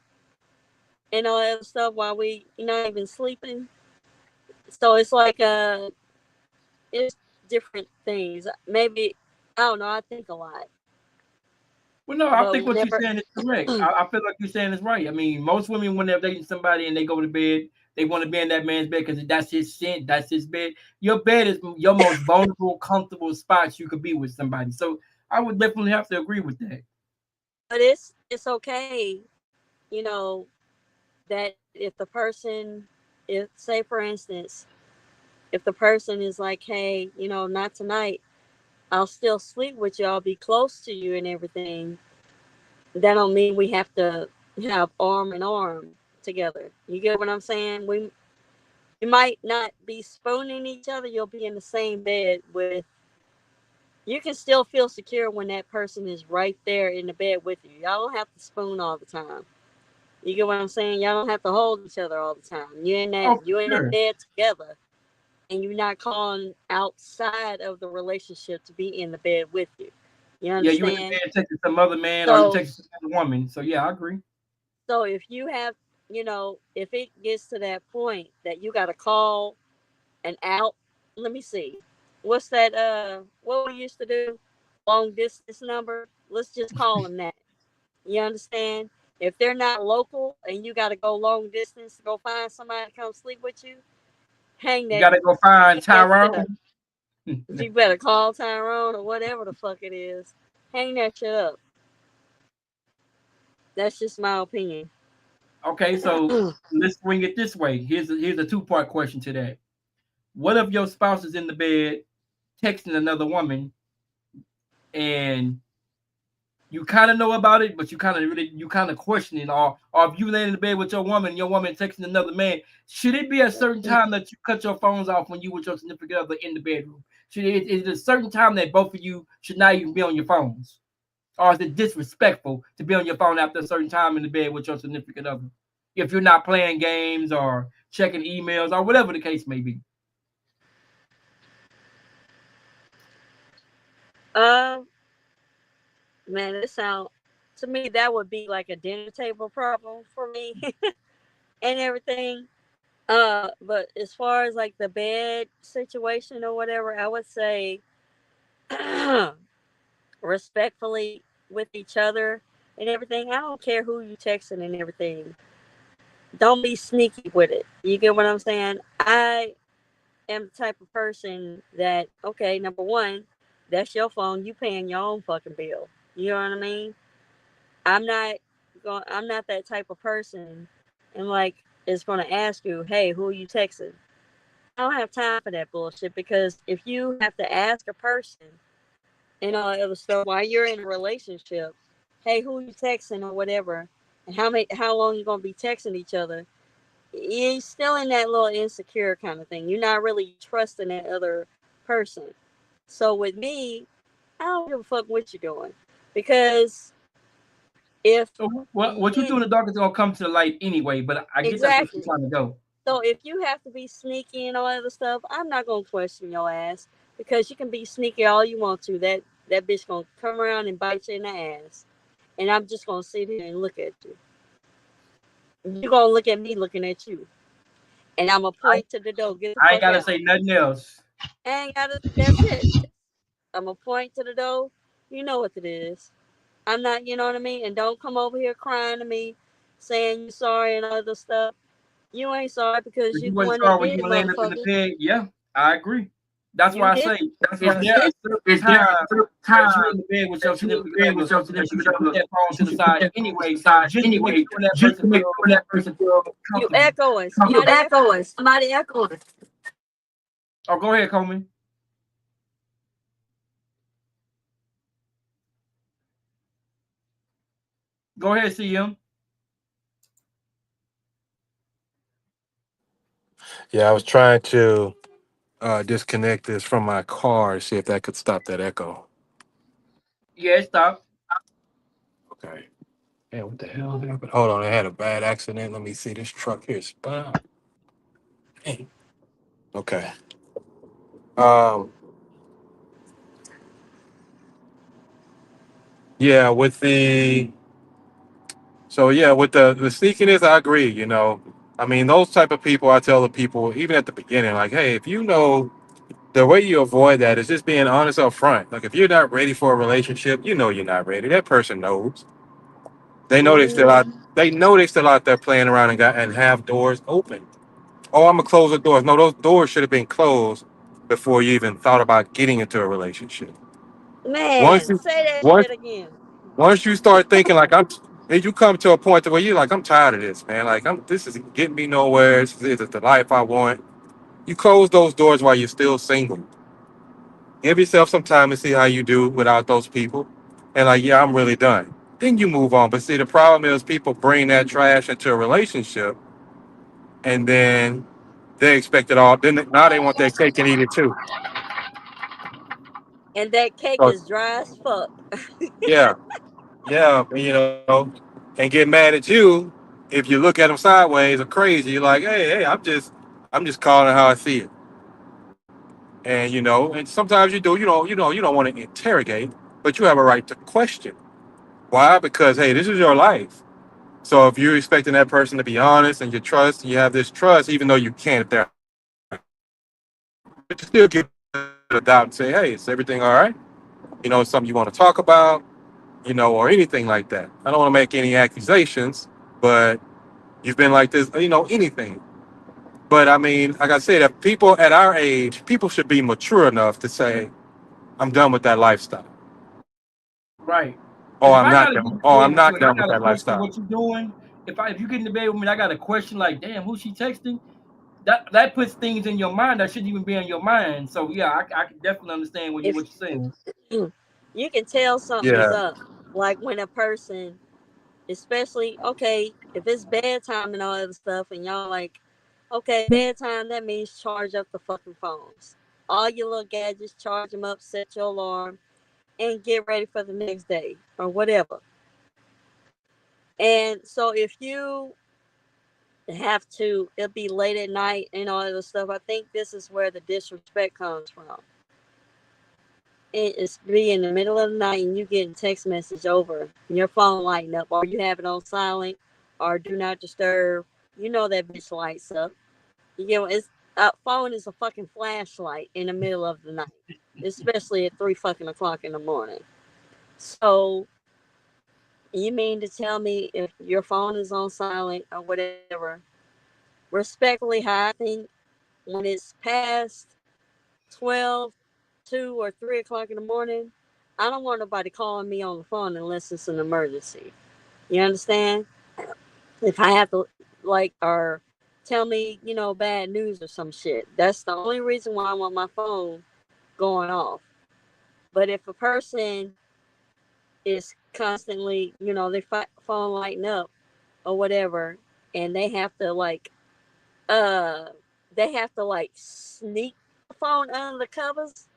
and all that other stuff while you're not even sleeping. So it's like it's different things. Maybe I don't know. I think a lot, Well, no, I but think what you're whenever saying is correct. I feel like you're saying is right. I mean, most women, when they're dating somebody and they go to bed, they want to be in that man's bed because that's his scent, that's his bed. Your bed is your most vulnerable, comfortable spots you could be with somebody. So I would definitely have to agree with that. but it's okay, you know, that if the person, if say for instance, if the person is like, hey, you know, not tonight, I'll still sleep with you, I'll be close to you and everything. That don't mean we have to have arm in arm together. You get what I'm saying? We might not be spooning each other. You'll be in the same bed with. You can still feel secure when that person is right there in the bed with you. Y'all don't have to spoon all the time. You get what I'm saying? Y'all don't have to hold each other all the time. Oh, You in for that sure. bed together, and you're not calling outside of the relationship to be in the bed with you. You Yeah, you in the understand? bed texting some other man or you So texting some other woman. So yeah, I agree. so if you have, you know, if it gets to that point that you got to call an out, let me see. What's that? What we used to do? Long distance number. Let's just call them that. You understand? If they're not local and you got to go long distance to go find somebody to come sleep with you, hang You that, gotta go find hang that shit up. Tyrone. You better call Tyrone or whatever the fuck it is. Hang that shit up. That's just my opinion. Okay, so let's swing it this way. Here's a two-part question to that. What if your spouse is in the bed texting another woman and you kind of know about it, but you kind of question it, or if you lay in the bed with your woman texting another man, should it be a certain time that you cut your phones off when you with your significant other in the bedroom? Is it a certain time that both of you should not even be on your phones, or is it disrespectful to be on your phone after a certain time in the bed with your significant other, if you're not playing games or checking emails or whatever the case may be? Um, Man, it sound to me that would be like a dinner table problem for me and everything. But as far as like the bed situation or whatever, I would say respectfully with each other and everything. I don't care who you texting and everything. Don't be sneaky with it. You get what I'm saying? I am the type of person that okay, number one, that's your phone. You paying your own fucking bill. You know what I mean? I'm not I'm not that type of person and like is gonna ask you, hey, who are you texting? I don't have time for that bullshit because if you have to ask a person and all that other stuff while you're in a relationship, hey, who are you texting or whatever, and how long you gonna be texting each other, you're still in that little insecure kind of thing. You're not really trusting that other person. So with me, I don't give a fuck what you're doing because if So you what you do can't in the dark is gonna come to the light anyway. But I get that's what you're exactly. trying to go. So if you have to be sneaky and all that other stuff, I'm not gonna question your ass because you can be sneaky all you want to. That bitch gonna come around and bite you in the ass, and I'm just gonna sit here and look at you. You gonna look at me looking at you, and I'm gonna point to the door. Get the I ain't fuck gotta out. say nothing else. I ain't gotta. That's it. I'm gonna point to the door. You know what it is. I'm not. You know what I mean. And don't come over here crying to me, saying you sorry and other stuff. You ain't sorry because If you you the wasn't one that sorry when did you it, were laying up in the motherfucker. bed, yeah, I agree. That's You why I did. say, is there a certain time that you in the bed with your significant other that you should put that phone to the side anyway, just to make sure that person feels You comfortable? echoing. Somebody echoing. Oh, go ahead, Coleman. Go ahead, CM. Yeah, I was trying to disconnect this from my car to see if that could stop that echo. Yeah, stop. Okay. Yeah, what the hell happened? Hold on, I had a bad accident. Let me see this truck here. Spot. Hey. Okay. Um. Yeah, with the with the sneakiness, I agree. I mean, those type of people, I tell the people even at the beginning, like, hey, if you know the way you avoid that is just being honest up front. Like, if you're not ready for a relationship, you're not ready. That person knows. They know they still out. They know they still out there playing around and have doors open. Oh, I'm gonna close the doors. No, those doors should have been closed before you even thought about getting into a relationship. Once Man, you say that once shit again. once you start thinking like and you come to a point where you're like, I'm tired of this, man. Like, this is getting me nowhere. This is the life I want. You close those doors while you're still single. Give yourself some time to see how you do without those people. And like, yeah, I'm really done. Then you move on. But see, the problem is people bring that trash into a relationship and then they expect it all. Now they want their cake and eat it too. And that cake So is dry as fuck. yeah, yeah, and get mad at you if you look at them sideways or crazy. You're like, hey, I'm just calling it how I see it. And and sometimes you don't want to interrogate, but you have a right to question. Why? Because hey, this is your life. So if you're expecting that person to be honest and you trust, and you have this trust, even though you can't, if they're, but you still give a doubt and say, hey, is everything all right? Something you want to talk about, or anything like that. I don't want to make any accusations, but you've been like this, anything. But I mean, like I said, if people at our age, people should be mature enough to say, I'm done with that lifestyle. Right. Oh, Because if I'm I not gotta get in done. the Oh, bed I'm with you not and I done with gotta that question lifestyle. what you're doing, if you get in the bed with me, and I got a question like, damn, who's she texting? That puts things in your mind that shouldn't even be in your mind. So yeah, I can definitely understand what If you're saying. you can tell something is Yeah. up, like when a person, especially okay, if it's bedtime and all that stuff, and y'all like, okay, bedtime, that means charge up the fucking phones, all your little gadgets, charge them up, set your alarm, and get ready for the next day or whatever. And so if you have to, it'll be late at night and all that stuff. I think this is where the disrespect comes from. It's be in the middle of the night and you getting text message over and your phone lighting up, or you have it on silent or do not disturb. You know that bitch lights up. You get it's a phone is a fucking flashlight in the middle of the night, especially at 3 fucking o'clock in the morning. So you mean to tell me if your phone is on silent or whatever? Respectfully, how I think when it's past 12, 2, or 3 o'clock in the morning, I don't want nobody calling me on the phone unless it's an emergency. You understand? If I have to, like, or tell me, bad news or some shit, that's the only reason why I want my phone going off. But if a person is constantly, their phone lighting up or whatever, and uh, they have to, like, sneak the phone under the covers,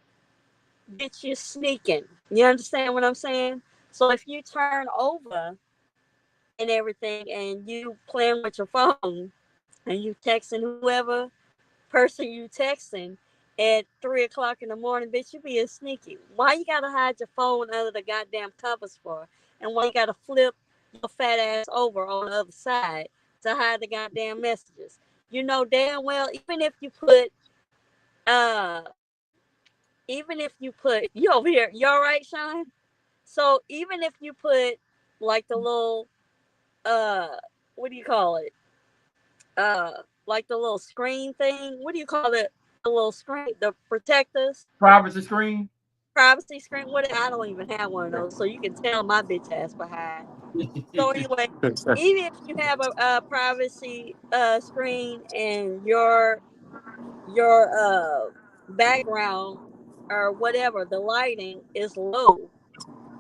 bitch, you're sneaking. You understand what I'm saying? So if you turn over and everything and you playing with your phone and you texting whoever person you texting at 3 o'clock in the morning, bitch, you being sneaky. Why you gotta hide your phone under the goddamn covers for? And why you gotta flip your fat ass over on the other side to hide the goddamn messages? You know damn well, uh even if you put you over here, you all right, Sean? So even if you put like the little uh what do you call it? Like the little screen thing. What do you call it? The little screen, the protectors, Privacy screen. privacy screen. What? I don't even have one of those, so you can tell my bitch ass behind. So anyway, even if you have a privacy screen and your background or whatever, the lighting is low,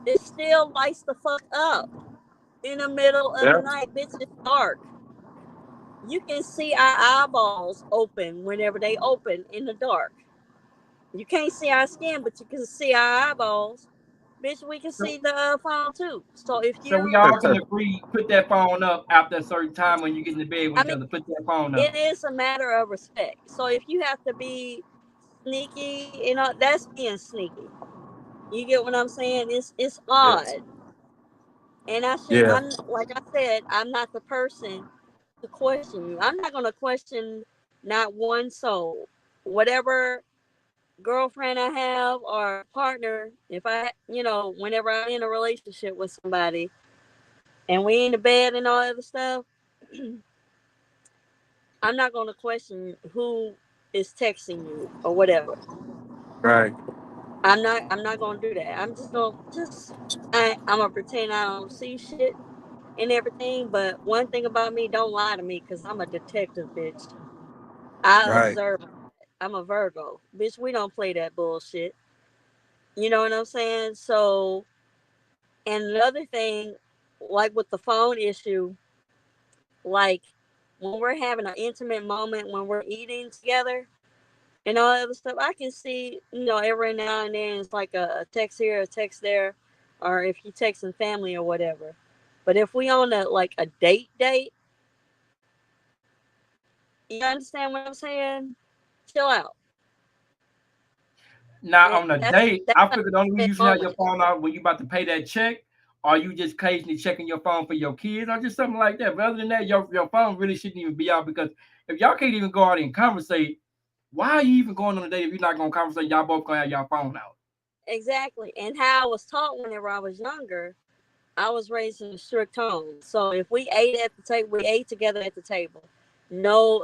it still lights the fuck up in the middle of the Yeah. night. Bitch, it's dark. You can see our eyeballs open whenever they open in the dark. You can't see our skin, but you can see our eyeballs. Bitch, we can So, see the phone too. So if so we you, all can agree, put that phone up after a certain time when you get in the bed with I each mean, other. Put that phone up. it is a matter of respect. So if you have to be sneaky, that's being sneaky. You get what I'm saying? It's odd. Yes. And Yeah. I'm like I said, I'm not the person to question you. I'm not gonna question not one soul. Whatever girlfriend I have or partner, if whenever I'm in a relationship with somebody and we in the bed and all that other stuff, I'm not gonna question who is texting you or whatever. Right. I'm not gonna do that. I'm gonna pretend I don't see shit and everything. But one thing about me, don't lie to me, because I'm a detective, bitch. I Right. observe. I'm a Virgo, bitch. We don't play that bullshit. You know what I'm saying? So, and another thing, like with the phone issue, like when we're having an intimate moment when we're eating together and all that other stuff, I can see, every now and then it's like a text here, a text there, or if you texting family or whatever. But if we on a date, you understand what I'm saying? Chill out. Now And on a that's date, that's I not figured the only reason that you should have moment. your phone out when you about to pay that check, or you just occasionally checking your phone for your kids, or just something like that. But other than that, your phone really shouldn't even be out, because if y'all can't even go out and conversate, why are you even going on a date if you're not gonna conversate? Y'all both gonna have your phone out. Exactly. And how I was taught whenever I was younger, I was raised in a strict home. So if we ate at the table, we ate together at the table. No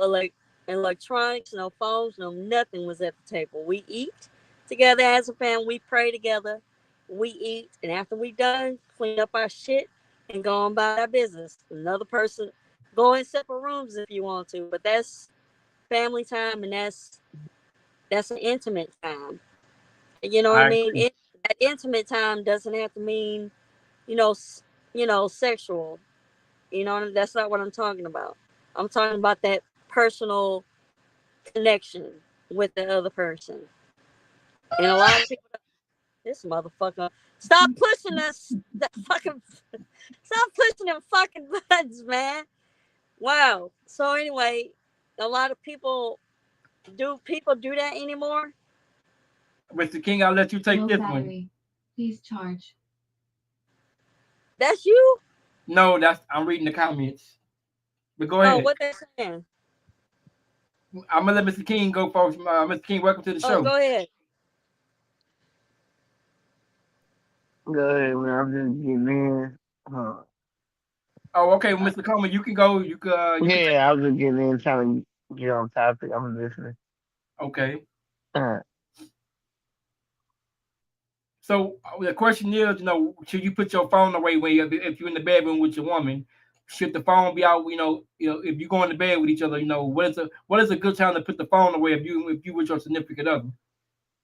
electronics, no phones, no nothing was at the table. We eat together as a family. We pray together. We eat, and after we done, clean up our shit and go on about our business. Another person go in separate rooms if you want to, but that's family time, and that's an intimate time. You know what I I mean? agree. That intimate time doesn't have to mean you know, sexual. That's not what I'm talking about. I'm talking about that personal connection with the other person. And a lot of people, this motherfucker, stop pushing us. That fucking, stop pushing them fucking buttons, man. Wow. So anyway, a lot of people do that anymore? Mr. King, I'll let you take Low this one. battery. Please charge. That's you? No, I'm reading the comments. But go Oh, ahead. what they saying? I'm gonna let Mr. King go first. Mr. King, welcome to the Oh, show. go ahead. Good, man. I'm just getting in. Uh, Oh, okay, well, Mr. Coleman, you can go. You can take. yeah, I was just getting in, trying to get on topic. I'm listening. Okay. Uh, So the question is, should you put your phone away when if you're in the bedroom with your woman? Should the phone be out? If you go in the bed with each other, what is a good time to put the phone away if you with your significant other,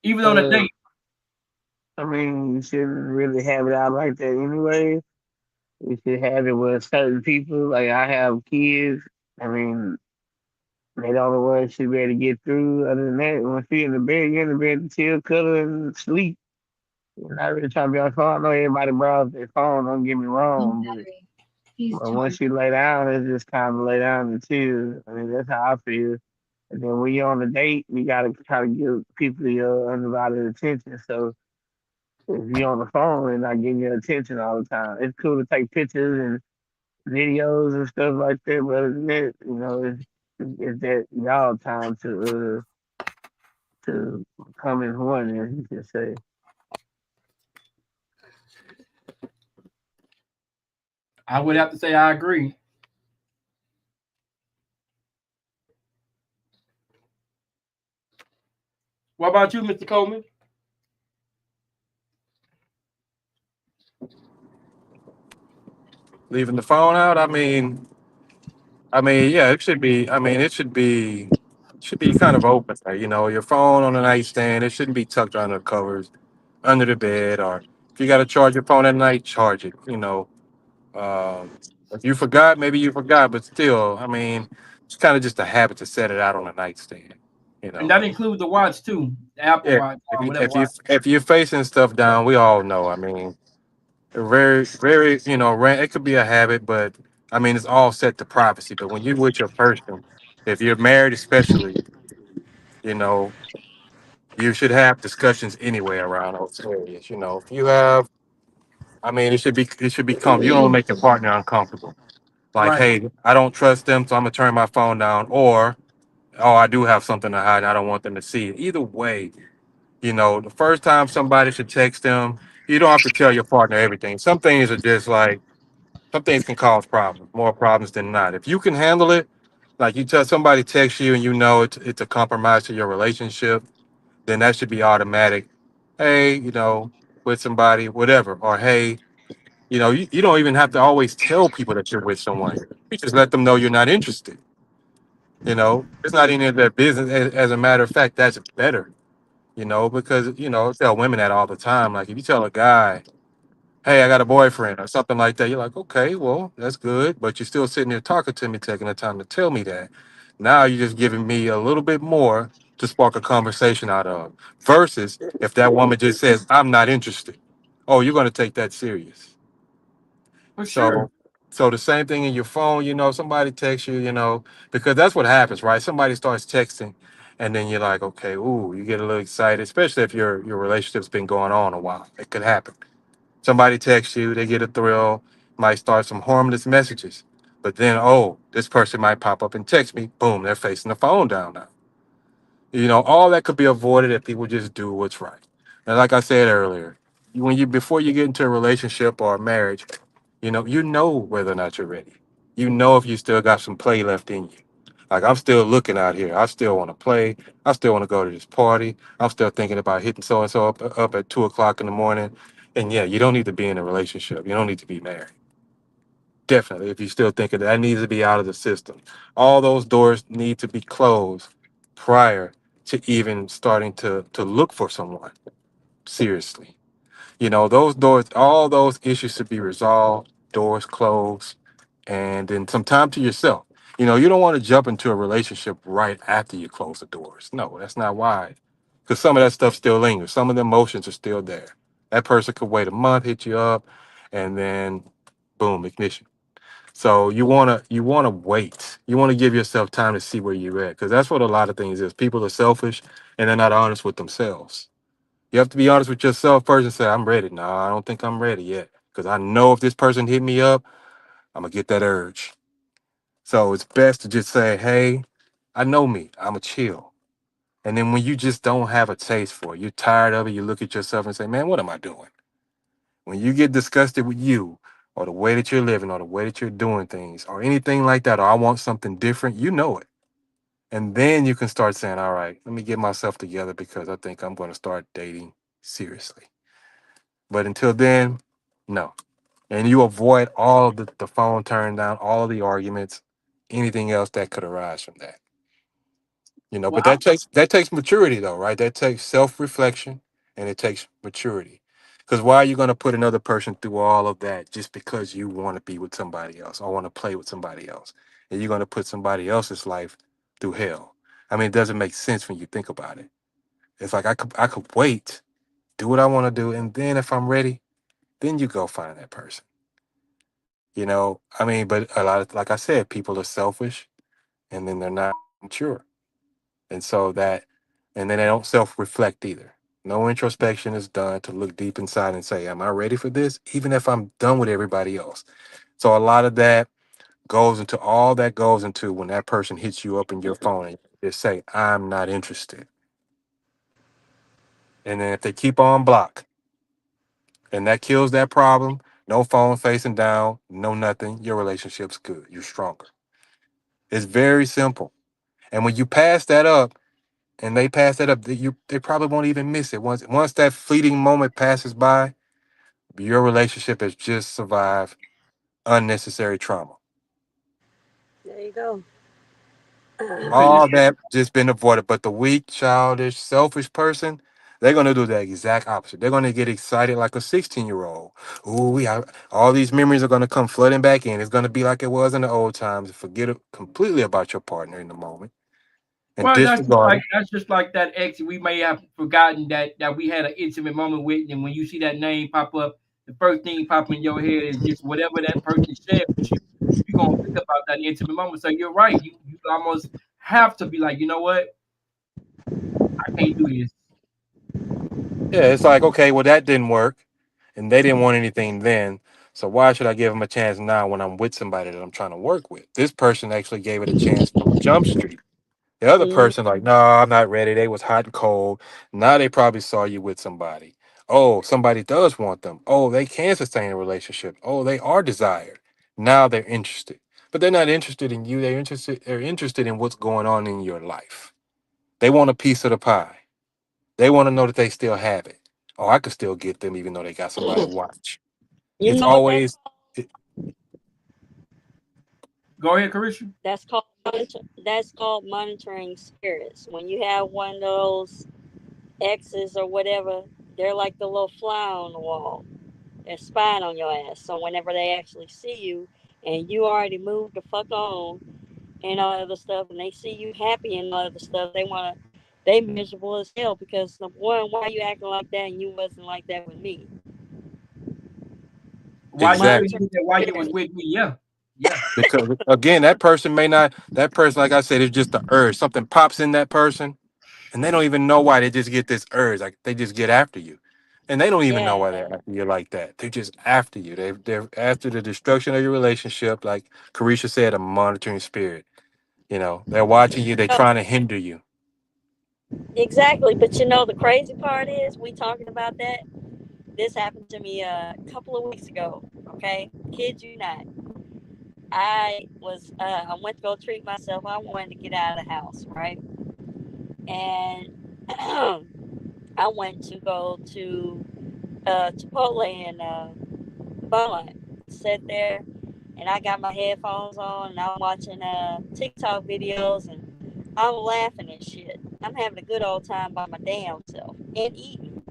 even on a uh, date? I mean, you shouldn't really have it out like that anyway. You should have it with certain people. Like, I have kids. I mean, they the only ones should be able to get through. Other than that, once you're in the bed, you're in the bed to chill, cuddle, and sleep. You're not really trying to be on the phone. I know everybody browse their phone, don't get me Low wrong, but battery. Please But once charge. you lay down, it's just time to lay down and chill. I mean, that's how I feel. And then when you're on a date, you gotta try to give people your undivided attention. So if you're on the phone and not getting your attention all the time, it's cool to take pictures and videos and stuff like that. But other than that, it's that y'all time to come as one, as you can say. I would have to say I agree. What about you, Mr. Coleman? Leaving the phone out. Yeah, it should be. It should be kind of open. Like, your phone on the nightstand. It shouldn't be tucked under the covers, under the bed, or if you got to charge your phone at night, charge it. Um, if you forgot, maybe you forgot, but still, it's kind of just a habit to set it out on a nightstand. You And know. that includes the watch too, the Apple Yeah. Watch, If or you whatever if you watch. if you're facing stuff down, we all know. Very, very, it could be a habit, but it's all set to privacy. But when you're with your person, if you're married, especially, you know, you should have discussions anyway around those areas. If you have, it should become, you don't make your partner uncomfortable. Like, Right. hey, I don't trust them, so I'm gonna turn my phone down, or, oh, I do have something to hide, and I don't want them to see it. Either way, the first time somebody should text them, you don't have to tell your partner everything. Some things are just like, some things can cause problems, more problems than not. If you can handle it, like you tell somebody text you and it's a compromise to your relationship, then that should be automatic. Hey, with somebody, whatever. Or hey, you don't even have to always tell people that you're with someone. You just let them know you're not interested. It's not any of their business. As a matter of fact, that's better, because, I tell women that all the time. Like if you tell a guy, hey, I got a boyfriend or something like that. You're like, okay, well, that's good. But you're still sitting there talking to me, taking the time to tell me that. Now you're just giving me a little bit more to spark a conversation out of. Versus if that woman just says, I'm not interested. Oh, you're going to take that serious. For sure. So, so the same thing in your phone, somebody texts you, because that's what happens, right? Somebody starts texting and then you're like, okay, ooh, you get a little excited, especially if your relationship's been going on a while. It could happen. Somebody texts you, they get a thrill, might start some harmless messages. But then, oh, this person might pop up and text me. Boom, they're facing the phone down now. All that could be avoided if people just do what's right. And like I said earlier, before you get into a relationship or a marriage, you know whether or not you're ready. You know if you still got some play left in you. Like I'm still looking out here. I still want to play. I still want to go to this party. I'm still thinking about hitting so and so up at 2 o'clock in the morning. And yeah, you don't need to be in a relationship. You don't need to be married. Definitely, if you're still thinking that needs to be out of the system. All those doors need to be closed prior to even starting to look for someone seriously. Those doors, all those issues should be resolved, doors closed, and then some time to yourself. You don't want to jump into a relationship right after you close the doors. No, that's not wise. Because some of that stuff still lingers. Some of the emotions are still there. That person could wait a month, hit you up, and then boom, ignition. So you wanna wait. You want to give yourself time to see where you're at. Because that's what a lot of things is. People are selfish and they're not honest with themselves. You have to be honest with yourself first and say, I'm ready. No, I don't think I'm ready yet. Because I know if this person hit me up, I'm gonna get that urge. So it's best to just say, hey, I know me. I'm a chill. And then when you just don't have a taste for it, you're tired of it, you look at yourself and say, man, what am I doing? When you get disgusted with you or the way that you're living or the way that you're doing things or anything like that, or I want something different, you know it. And then you can start saying, all right, let me get myself together because I think I'm going to start dating seriously. But until then, no. And you avoid all of the phone turned down, all of the arguments, anything else that could arise from that. Well, But that takes maturity though, right? That takes self-reflection and it takes maturity. Because why are you going to put another person through all of that just because you want to be with somebody else or want to play with somebody else? And you're going to put somebody else's life through hell. It doesn't make sense when you think about it. It's like I could wait, do what I want to do, and then if I'm ready, then you go find that person. But a lot of, like I said, people are selfish and then they're not mature. And so and then they don't self-reflect either. No introspection is done to look deep inside and say, am I ready for this? Even if I'm done with everybody else. So a lot of that goes into when that person hits you up in your phone and you just say, I'm not interested. And then if they keep on block and that kills that problem, no phone facing down, no nothing, your relationship's good. You're stronger. It's very simple. And when you pass that up and they pass that up, they probably won't even miss it. Once that fleeting moment passes by, your relationship has just survived unnecessary trauma. There you go. Okay, All that just been avoided. But the weak, childish, selfish person, they're gonna do the exact opposite. They're gonna get excited like a 16-year-old. Ooh, all these memories are gonna come flooding back in. It's gonna be like it was in the old times. Forget completely about your partner in the moment and well, disregard it. that's just like that ex we may have forgotten that we had an intimate moment with, and when you see that name pop up, the first thing pop in your head is just whatever that person shared with you. You're gonna think about that intimate moment. So you're right. You almost have to be like, you know what? I can't do this. Yeah, it's like, okay, well, that didn't work, and they didn't want anything then. So why should I give them a chance now when I'm with somebody that I'm trying to work with? This person actually gave it a chance from Jump Street. The other Mm-hmm. person, like, no, I'm not ready. They was hot and cold. Now they probably saw you with somebody. Oh, somebody does want them. Oh, they can sustain a relationship. Oh, they are desired. Now they're interested. But they're not interested in you. They're interested in what's going on in your life. They want a piece of the pie. They want to know that they still have it. Oh, I could still get them even though they got somebody to watch. You It's know what that's always called? Go ahead, Carisha. That's called monitoring spirits. When you have one of those exes or whatever, they're like the little fly on the wall. They're spying on your ass. So whenever they actually see you and you already moved the fuck on and all other stuff, and they see you happy and all other stuff, they miserable as hell because number one, why you acting like that and you wasn't like that with me? Why you exactly. Monitoring couldn't do that while you was spirits. with me? Yeah, yeah. Because again, that person, like I said, is just the urge. Something pops in that person and they don't even know why. They just get this urge. Like they just get after you. And they don't even know why Yeah. they're after you like that. They're just after you. They're after the destruction of your relationship. Like Carisha said, a monitoring spirit. They're watching you, they're No, trying to hinder you. exactly. But you know the crazy part is we talking about that. This happened to me a couple of weeks ago. Okay, kid you not. I went to go treat myself. I wanted to get out of the house, right? And I went to go to Chipotle in Beaumont. Sat there, and I got my headphones on, and I'm watching TikTok videos, and I'm laughing and shit. I'm having a good old time by my damn self and eating.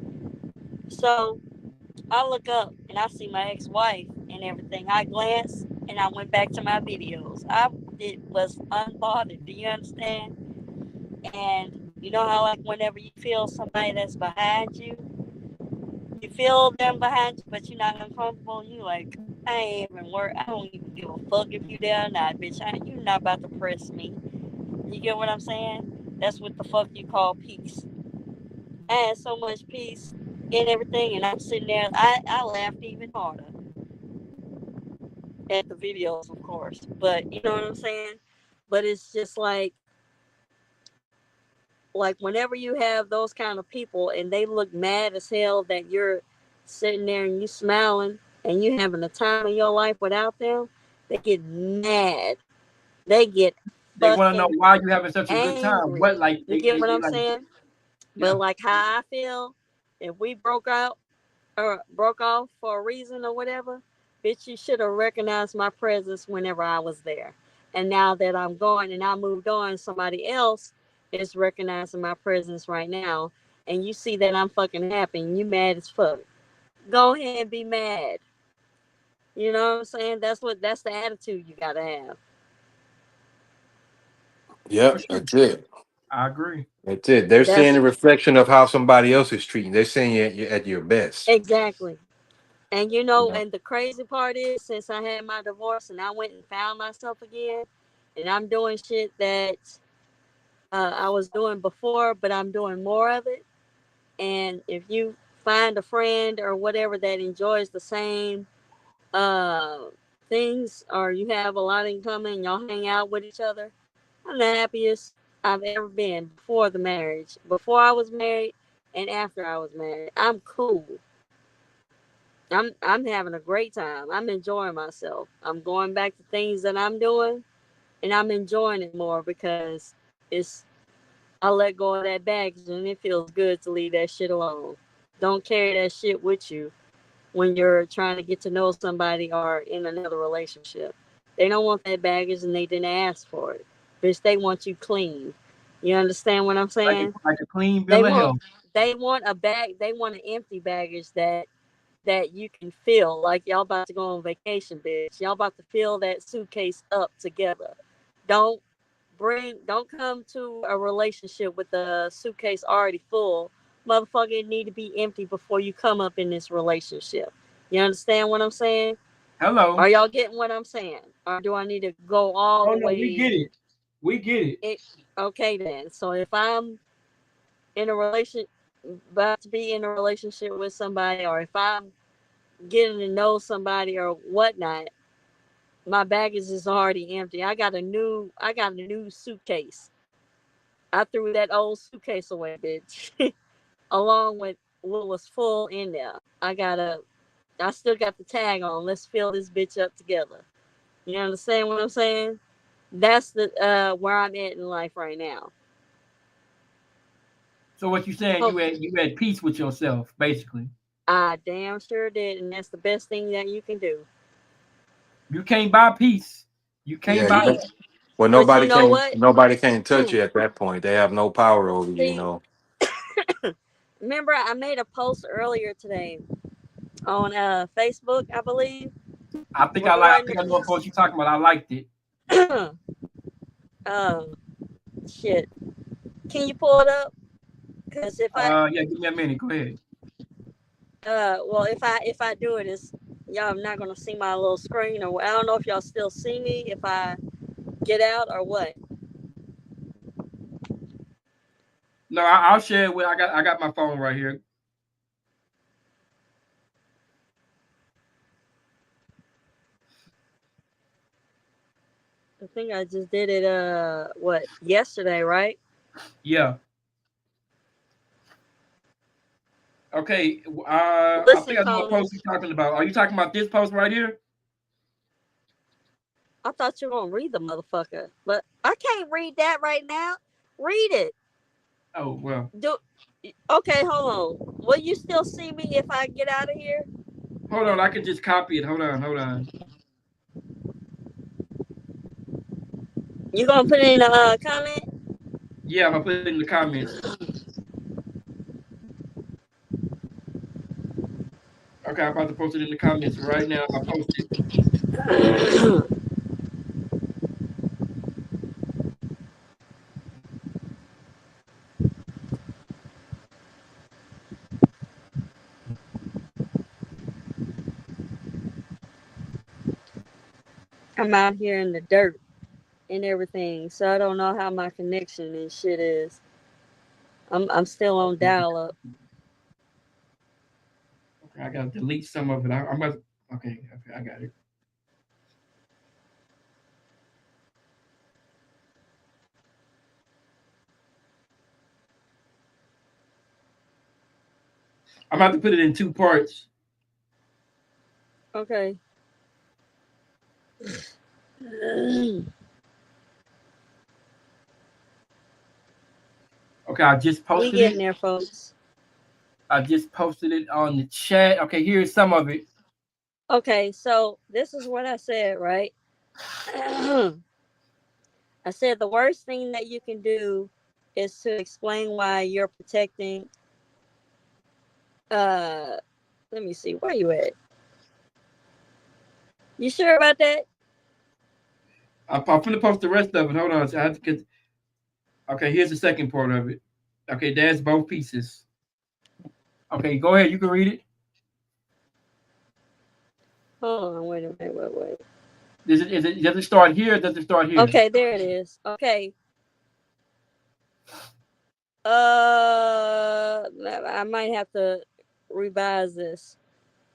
So I look up and I see my ex-wife and everything. I glance and I went back to my videos. It was unbothered. Do you understand? And you know how like whenever you feel somebody that's behind you, you feel them behind you, but you're not uncomfortable. And you like, I ain't even work. I don't even give a fuck if you there or not, bitch. You're not about to press me. You get what I'm saying? That's what the fuck you call peace. I had so much peace and everything, and I'm sitting there. I laughed even harder at the videos, of course. But you know what I'm saying? But it's just like whenever you have those kind of people and they look mad as hell that you're sitting there and you smiling and you having the time of your life without them, they get mad. They get They want to know fucking why you having such a good time. angry. What like You get what they I'm like? saying? Yeah. But like how I feel, if we broke out or broke off for a reason or whatever, bitch, you should have recognized my presence whenever I was there. And now that I'm going and I moved on, somebody else is recognizing my presence right now. And you see that I'm fucking happy and you mad as fuck. Go ahead and be mad. You know what I'm saying? That's the attitude you gotta have. For Yep, sure. that's it. I agree. That's it. They're seeing That's a reflection of how somebody else is treating. They're seeing you at your best. exactly. And you You know, know. and the crazy part is since I had my divorce and I went and found myself again and I'm doing shit that I was doing before, but I'm doing more of it. And if you find a friend or whatever that enjoys the same uh, things, or you have a lot in common, y'all hang out with each other, I'm the happiest I've ever been before the marriage, before I was married, and after I was married. I'm cool. I'm having a great time. I'm enjoying myself. I'm going back to things that I'm doing, and I'm enjoying it more because it's I let go of that baggage, and it feels good to leave that shit alone. Don't carry that shit with you when you're trying to get to know somebody or in another relationship. They don't want that baggage, and they didn't ask for it. Bitch, they want you clean. You understand what I'm saying? Like a clean They bill of want health. they want a bag. They want an empty baggage that you can feel like y'all about to go on vacation, bitch. Y'all about to fill that suitcase up together. Don't don't come to a relationship with a suitcase already full. Motherfucker, it need to be empty before you come up in this relationship. You understand what I'm saying? Hello. Are y'all getting what I'm saying? Or do I need to go all Oh the no, we way? get it. We get it. Okay then. So if I'm in a relation about to be in a relationship with somebody, or if I'm getting to know somebody or whatnot, my baggage is already empty. I got a new suitcase. I threw that old suitcase away, bitch. Along with what was full in there. I still got the tag on. Let's fill this bitch up together. You understand what I'm saying? That's the where I'm at in life right now. So what you saying? So You had peace with yourself, basically. I damn sure did, and that's the best thing that you can do. You can't buy peace. You You can't Yeah, buy you it. can't. know. Well, But you know what? nobody can touch you at that point. They have no power over you. You See, know. remember I made a post earlier today on Facebook, I believe, I regarding the think I know what peace. post you talking about. I liked it. uh, shit. Can you pull it up? Because if I Yeah, give me a minute. Go ahead. well, if I do it, is y'all not gonna see my little screen, or I don't know if y'all still see me if I get out or what. No, I'll share it with. I got my phone right here. I think I just did it. What yesterday, right? Yeah. Okay. I Listen, think I know what Colin. post you're talking about. Are you talking about this post right here? I thought you were gonna read the motherfucker, but I can't read that right now. Read it. Oh well. Do okay. Hold on. Will you still see me if I get out of here? Hold on. I can just copy it. Hold on. Hold on. You gonna put it in the comment? Yeah, I'm gonna put it in the comments. Okay, I'm about to post it in the comments right now. I posted. I'm out here in the dirt and everything, so I don't know how my connection and shit is. I'm still on dial up. Okay, I gotta delete some of it. I'm gonna. Okay, I got it. I'm about to put it in two parts. Okay. Okay, I just We posted getting it. there, folks. I just posted it on the chat. Okay, here's some of it. Okay, so this is what I said, right? I said the worst thing that you can do is to explain why you're protecting. Uh, let me see. Where you at? You sure about that? I'm gonna post the rest of it. Hold on. So I have to get. Okay, here's the second part of it. Okay, there's both pieces. Okay, go ahead. You can read it. Hold on. Wait a minute. Wait. Does it start here? Or does it start here? Okay, there it is. Okay. I might have to revise this.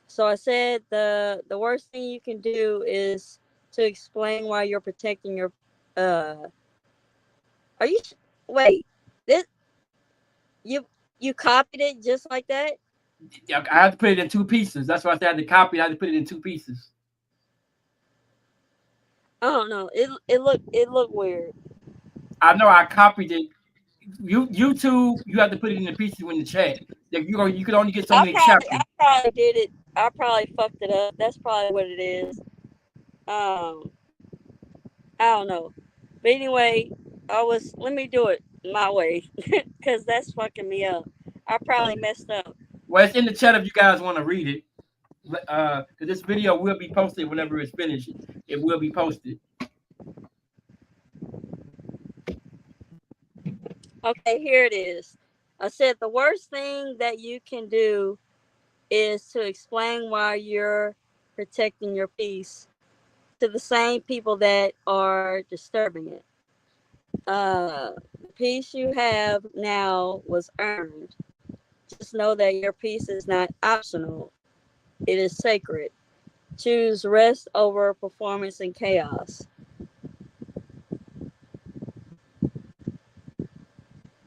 So I said the worst thing you can do is to explain why you're protecting your. Uh, are you? Wait, this you you copied it just like that? I had to put it in two pieces. That's why I said I had to copy it. I had to put it in two pieces. I don't know. It looked weird. I know I copied it. YouTube, you have to put it in the pieces in the chat. Like you could only get so many I chapters. probably did it. I probably fucked it up. That's probably what it is. Um, I don't know. But anyway, let me do it my way because that's fucking me up. I probably messed up. Well, it's in the chat if you guys want to read it. Because this video will be posted whenever it's finished. It will be posted. Okay, here it is. I said the worst thing that you can do is to explain why you're protecting your peace to the same people that are disturbing it. The peace you have now was earned. Just know that your peace is not optional, it is sacred. Choose rest over performance and chaos.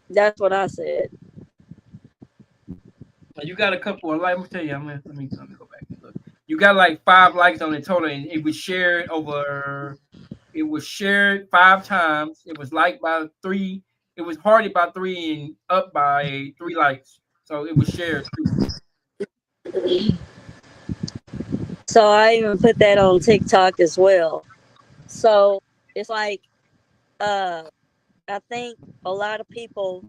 That's what I said. You got a couple of likes. Let me tell you. Let me go back and look. You got like 5 likes on the total, and it was shared over. It was shared 5 times. It was liked by 3. It was hearted by 3 and up by 3 likes. So it was shared too. So I even put that on TikTok as well. So it's like I think a lot of people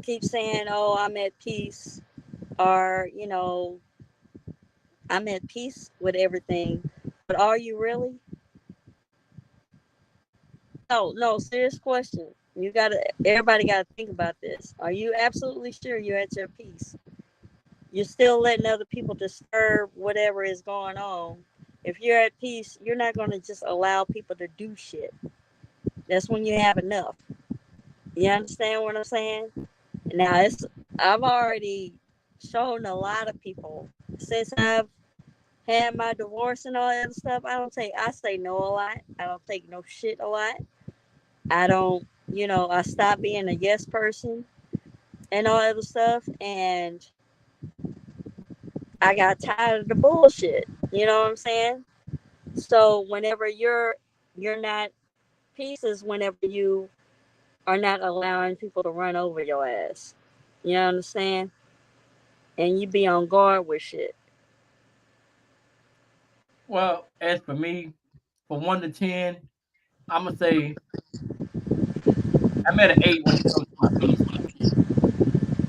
keep saying, "Oh, I'm at peace," or I'm at peace with everything. But are you really? No, serious question. Everybody gotta think about this. Are you absolutely sure you're at your peace? You're still letting other people disturb whatever is going on. If you're at peace, you're not gonna just allow people to do shit. That's when you have enough. You understand what I'm saying? Now I've already shown a lot of people since I've had my divorce and all that other stuff. I say no a lot. I don't take no shit a lot. I don't, I stopped being a yes person and all that other stuff. And I got tired of the bullshit. You know what I'm saying? So whenever you're not pieces, whenever you are not allowing people to run over your ass. You understand? And you be on guard with shit. Well, as for me, from 1 to 10, I'm gonna say I'm at an 8 when it comes to my peace.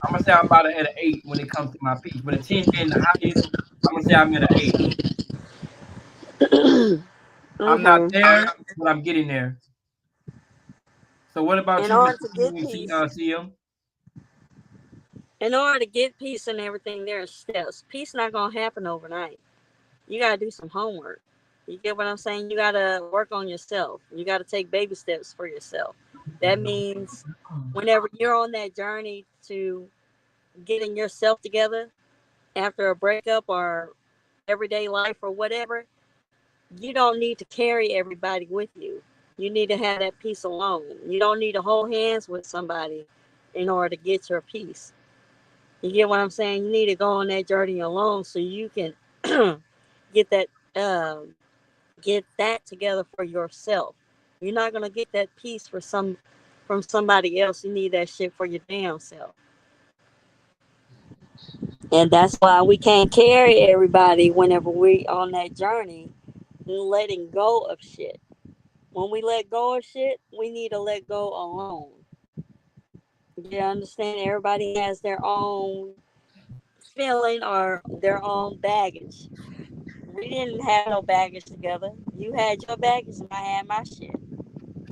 I'm gonna say I'm about at an 8 when it comes to my peace. But a 10 being the highest, I'm gonna say I'm at an 8. I'm not there, but I'm getting there. So what about In you, order Miss to get peace, CM? in order to get peace and everything, there are steps. Peace not gonna happen overnight. You gotta do some homework. You get what I'm saying? You gotta work on yourself. You gotta take baby steps for yourself. That means whenever you're on that journey to getting yourself together after a breakup or everyday life or whatever, you don't need to carry everybody with you. You need to have that peace alone. You don't need to hold hands with somebody in order to get your peace. You get what I'm saying? You need to go on that journey alone so you can get that get that together for yourself. You're not gonna get that peace from somebody else. You need that shit for your damn self. And that's why we can't carry everybody whenever we on that journey, letting go of shit. When we let go of shit, we need to let go alone. You understand? Everybody has their own feeling or their own baggage. We didn't have no baggage together. You had your baggage and I had my shit.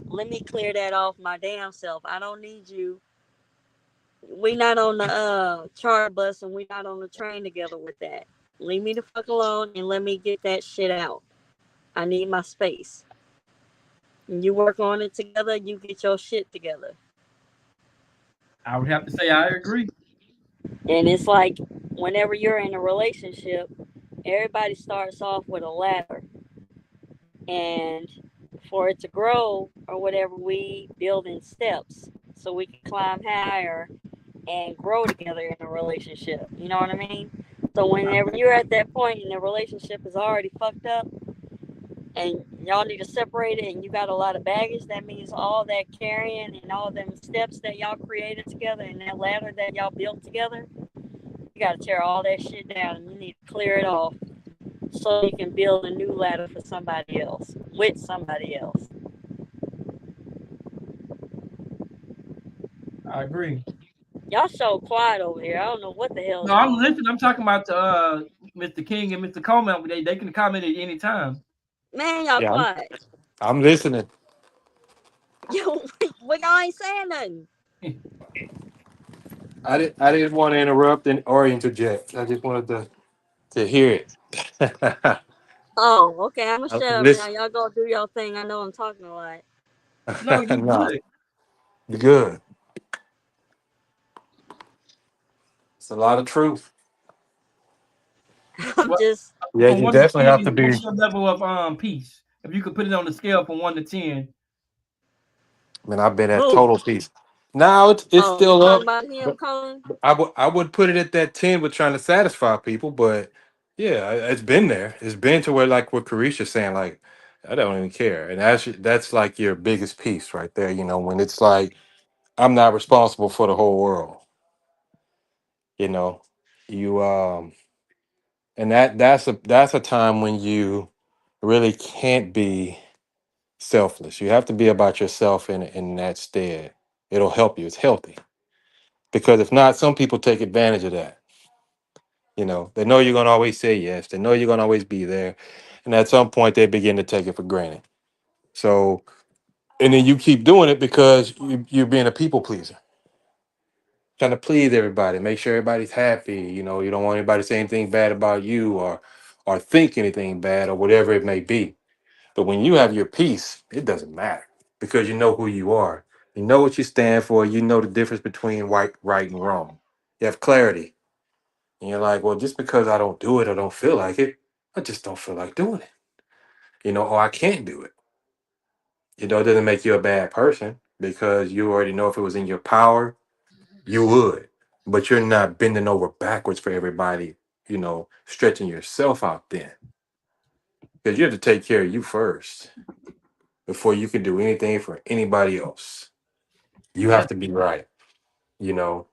Let me clear that off my damn self. I don't need you. We not on the charter bus and we not on the train together with that. Leave me the fuck alone and let me get that shit out. I need my space. And you work on it together, you get your shit together. I would have to say I agree. And it's like whenever you're in a relationship, everybody starts off with a ladder. And for it to grow or whatever, we build in steps so we can climb higher and grow together in a relationship. You know what I mean? So whenever you're at that point and the relationship is already fucked up and y'all need to separate it and you got a lot of baggage, that means all that carrying and all them steps that y'all created together and that ladder that y'all built together, you got to tear all that shit down and you need to clear it off so you can build a new ladder for somebody else with somebody else. I agree. Y'all so quiet over here. I don't know what the hell No, is I'm going on. listening. I'm talking about Mr. King and Mr. Coleman. They can comment at any time. Man, y'all Yeah, quiet. I'm listening. Yo, but y'all ain't saying nothing. I didn't want to interrupt or interject. I just wanted to hear it. Oh, okay. I'm gonna shut up now. Listen, Y'all go do your thing. I know I'm talking a lot. No, you no, good. good. It's a lot of truth. I'm What just, Yeah, from you one to definitely have to ten? be. What's your level of peace? If you could put it on the scale from 1 to 10. I mean, I've been at who? total peace. Now it's Oh, you still talking up, about him, but Colin? I would put it at that 10 with trying to satisfy people. But yeah, it's been there. It's been to where like what Carisha's saying, like I don't even care, and that's like your biggest piece right there. You know, when it's like I'm not responsible for the whole world. You know, you and that's a time when you really can't be selfless. You have to be about yourself in that stead. It'll help you. It's healthy. Because if not, some people take advantage of that. You know, they know you're gonna always say yes. They know you're gonna always be there, and at some point they begin to take it for granted. So, and then you keep doing it because you're being a people pleaser, trying to please everybody, make sure everybody's happy. You know, you don't want anybody to say anything bad about you or think anything bad or whatever it may be. But when you have your peace, it doesn't matter because you know who you are. You know what you stand for. You know the difference between right, and wrong. You have clarity. And you're like, well, just because I don't do it or don't feel like it, I just don't feel like doing it. You know, or I can't do it. You know, it doesn't make you a bad person because you already know if it was in your power, you would. But you're not bending over backwards for everybody, stretching yourself out then. Because you have to take care of you first before you can do anything for anybody else. You have Yes, to be right. you know,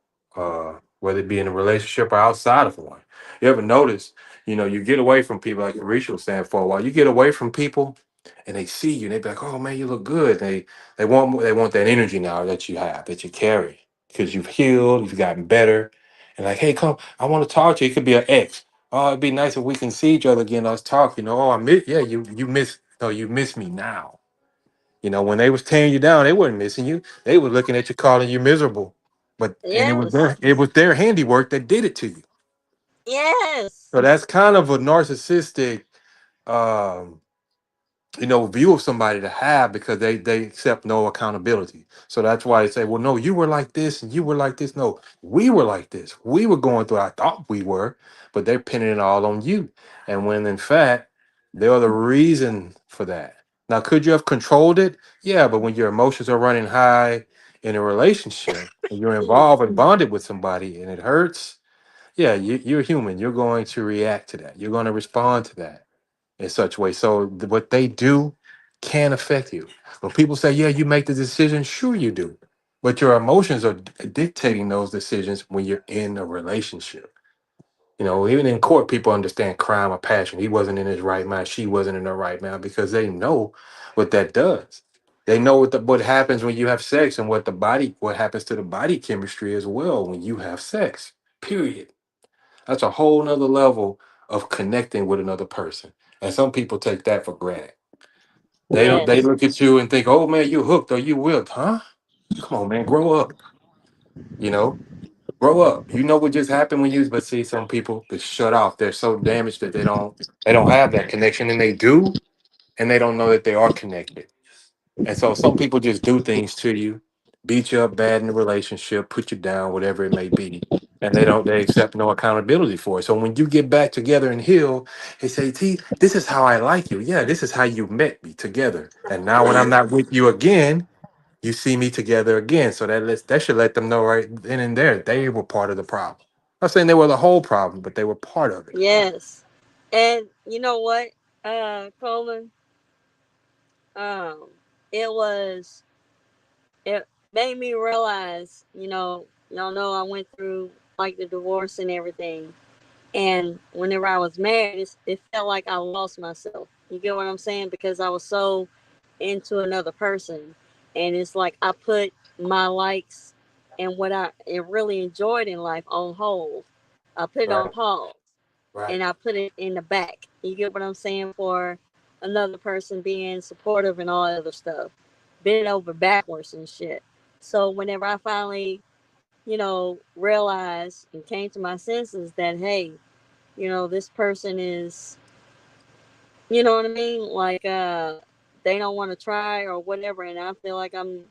whether it be in a relationship or outside of one. You ever notice, you get away from people like Risha was saying for a while. You get away from people and they see you and they be like, oh man, you look good. They want that energy now that you have, that you carry. Because you've healed, you've gotten better. And like, hey, come, I want to talk to you. It could be an ex. Oh, it'd be nice if we can see each other again. Let's talk. Oh, I miss you miss me now. When they was tearing you down, they weren't missing you. They were looking at you, calling you miserable. And it was Yes. their handiwork that did it to you. Yes. So that's kind of a narcissistic um, view of somebody to have because they accept no accountability. So that's why they say, well, no, you were like this and you were like this. No, we were like this. We were going through, I thought we were, but they're pinning it all on you. And when in fact, they're the reason for that. Now, could you have controlled it? Yeah, but when your emotions are running high in a relationship and you're involved and bonded with somebody and it hurts, yeah, you're human. You're going to react to that. You're going to respond to that in such a way. So what they do can affect you. When people say, "Yeah, you make the decision," sure you do, but your emotions are dictating those decisions when you're in a relationship. Even in court, people understand crime or passion. He wasn't in his right mind. She wasn't in her right mind because they know what that does. They know what happens when you have sex and what happens to the body chemistry as well when you have sex. Period. That's a whole nother level of connecting with another person. And some people take that for granted. They Yes. look at you and think, oh man, you hooked or you whipped, huh? Come on, man, grow up. You know, grow up. You know what just happened when you but see some people get shut off. They're so damaged that they don't have that connection and they do, and they don't know that they are connected. And so some people just do things to you beat you up bad in the relationship, put you down, whatever it may be. And they accept no accountability for it. So when you get back together and heal, they say, T, this is how I like you. Yeah, this is how you met me together. And now when I'm not with you again, you see me together again. So that should let them know right then and there they were part of the problem. I'm not saying they were the whole problem, but they were part of it. Yes. And you know what, Coleman? Um, it was it made me realize, y'all know I went through like the divorce and everything. And whenever I was married, it felt like I lost myself. You get what I'm saying? Because I was so into another person. And it's like I put my likes and what I really enjoyed in life on hold. I put it on Right. pause Right. and I put it in the back. You get what I'm saying? For another person being supportive and all that other stuff. Bent over backwards and shit. So whenever I finally, realized and came to my senses that, hey, this person is, you know what I mean? Like, they don't want to try or whatever. And I feel like I'm,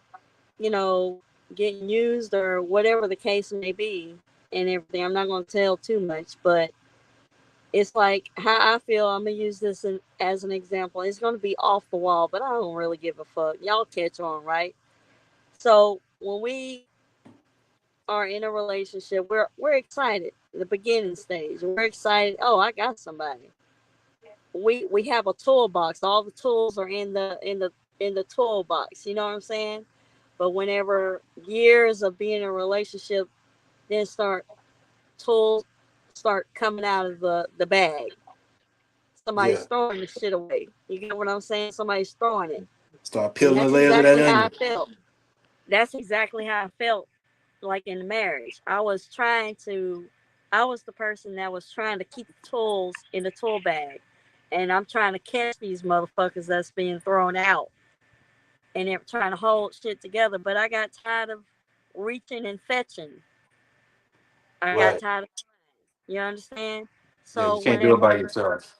you know, getting used or whatever the case may be and everything. I'm not going to tell too much, but it's like how I feel. I'm going to use this as an example. It's going to be off the wall, but I don't really give a fuck. Y'all catch on, right? So when we are in a relationship, we're excited. The beginning stage, we're excited. Oh, I got somebody. We have a toolbox. All the tools are in the toolbox. You know what I'm saying? But whenever years of being in a relationship, then tools start coming out of the bag. Yeah. Somebody's throwing the shit away. You get what I'm saying? Somebody's throwing it, Start and peeling the that's layers of that exactly how I onion. felt. That's exactly how I felt like in the marriage. I was the person that was trying to keep the tools in the tool bag. And I'm trying to catch these motherfuckers that's being thrown out. And they're trying to hold shit together. But I got tired of reaching and fetching. I got Right. tired of, you understand? Yeah, you So can't do it by whenever, yourself.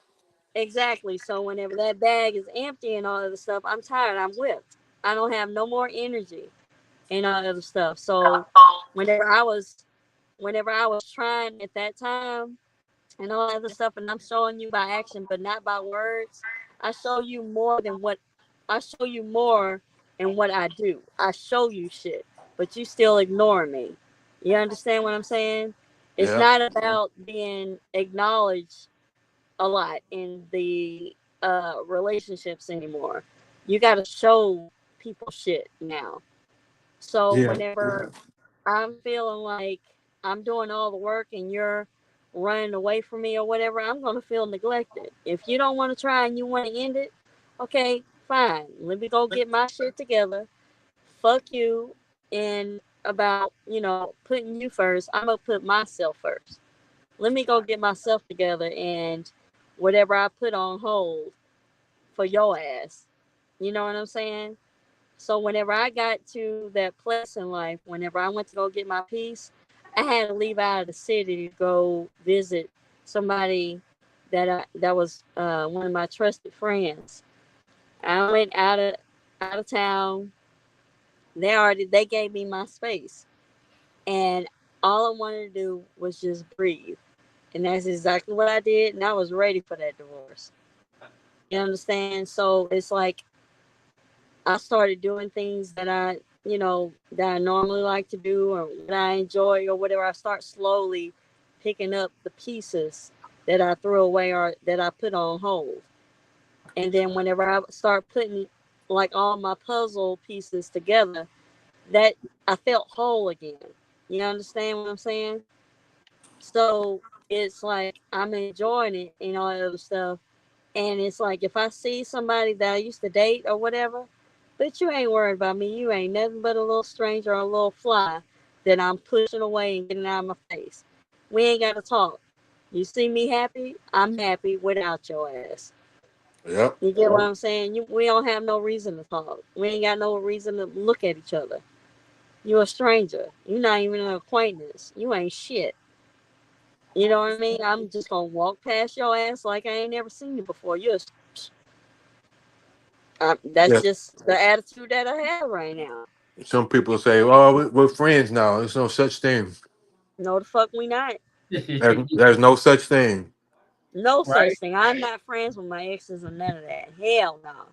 exactly. So whenever that bag is empty and all of the stuff, I'm tired. I'm whipped. I don't have no more energy and all other stuff. So whenever I was whenever I was trying at that time and all that other stuff, and I'm showing you by action but not by words, I show you more than what I show you more in what I do. I show you shit, but you still ignore me. You understand what I'm saying? It's Yeah. not about being acknowledged a lot in the relationships anymore. You got to show people shit now. So Yeah. whenever I'm feeling like I'm doing all the work and you're running away from me or whatever, I'm going to feel neglected. If you don't want to try and you want to end it, okay, fine. Let me go get my shit together. Fuck you. And about, putting you first, I'm going to put myself first. Let me go get myself together and whatever I put on hold for your ass. You know what I'm saying? So whenever I got to that place in life, whenever I went to go get my peace, I had to leave out of the city to go visit somebody that was one of my trusted friends. I went out of town. They gave me my space, and all I wanted to do was just breathe, and that's exactly what I did. And I was ready for that divorce. You understand? So it's like I started doing things that I normally like to do or that I enjoy or whatever. I start slowly picking up the pieces that I threw away or that I put on hold. And then whenever I start putting like all my puzzle pieces together, that I felt whole again. You understand what I'm saying? So it's like I'm enjoying it and all that other stuff. And it's like if I see somebody that I used to date or whatever, but you ain't worried about me. You ain't nothing but a little stranger or a little fly that I'm pushing away and getting out of my face. We ain't got to talk. You see me happy? I'm happy without your ass. Yep. You get what I'm saying? We don't have no reason to talk. We ain't got no reason to look at each other. You're a stranger. You're not even an acquaintance. You ain't shit. You know what I mean? I'm just gonna walk past your ass like I ain't never seen you before. That's Yeah. just the attitude that I have right now. Some people say, "Oh, we're friends now." There's no such thing. No, the fuck we not. There's no such thing. No Right? such thing. I'm not friends with my exes or none of that. Hell no.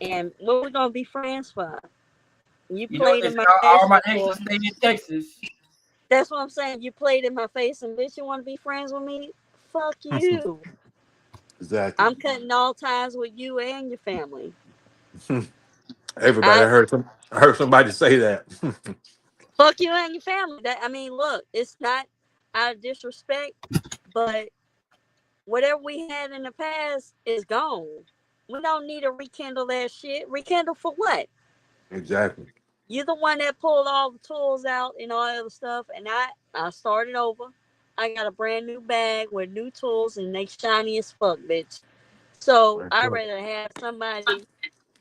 And what we gonna be friends for? You You know what played they in say? my All face my before. exes stay in Texas. That's what I'm saying. You played in my face, and bitch, you want to be friends with me? Fuck you. Exactly. I'm cutting all ties with you and your family. Everybody I I heard somebody say that. fuck you and your family. That I mean, look, it's not out of disrespect, but whatever we had in the past is gone. We don't need to rekindle that shit. Rekindle for what? Exactly. You're the one that pulled all the tools out and all that other stuff, and I started over. I got a brand new bag with new tools, and they shiny as fuck, bitch. So Right. I'd rather have somebody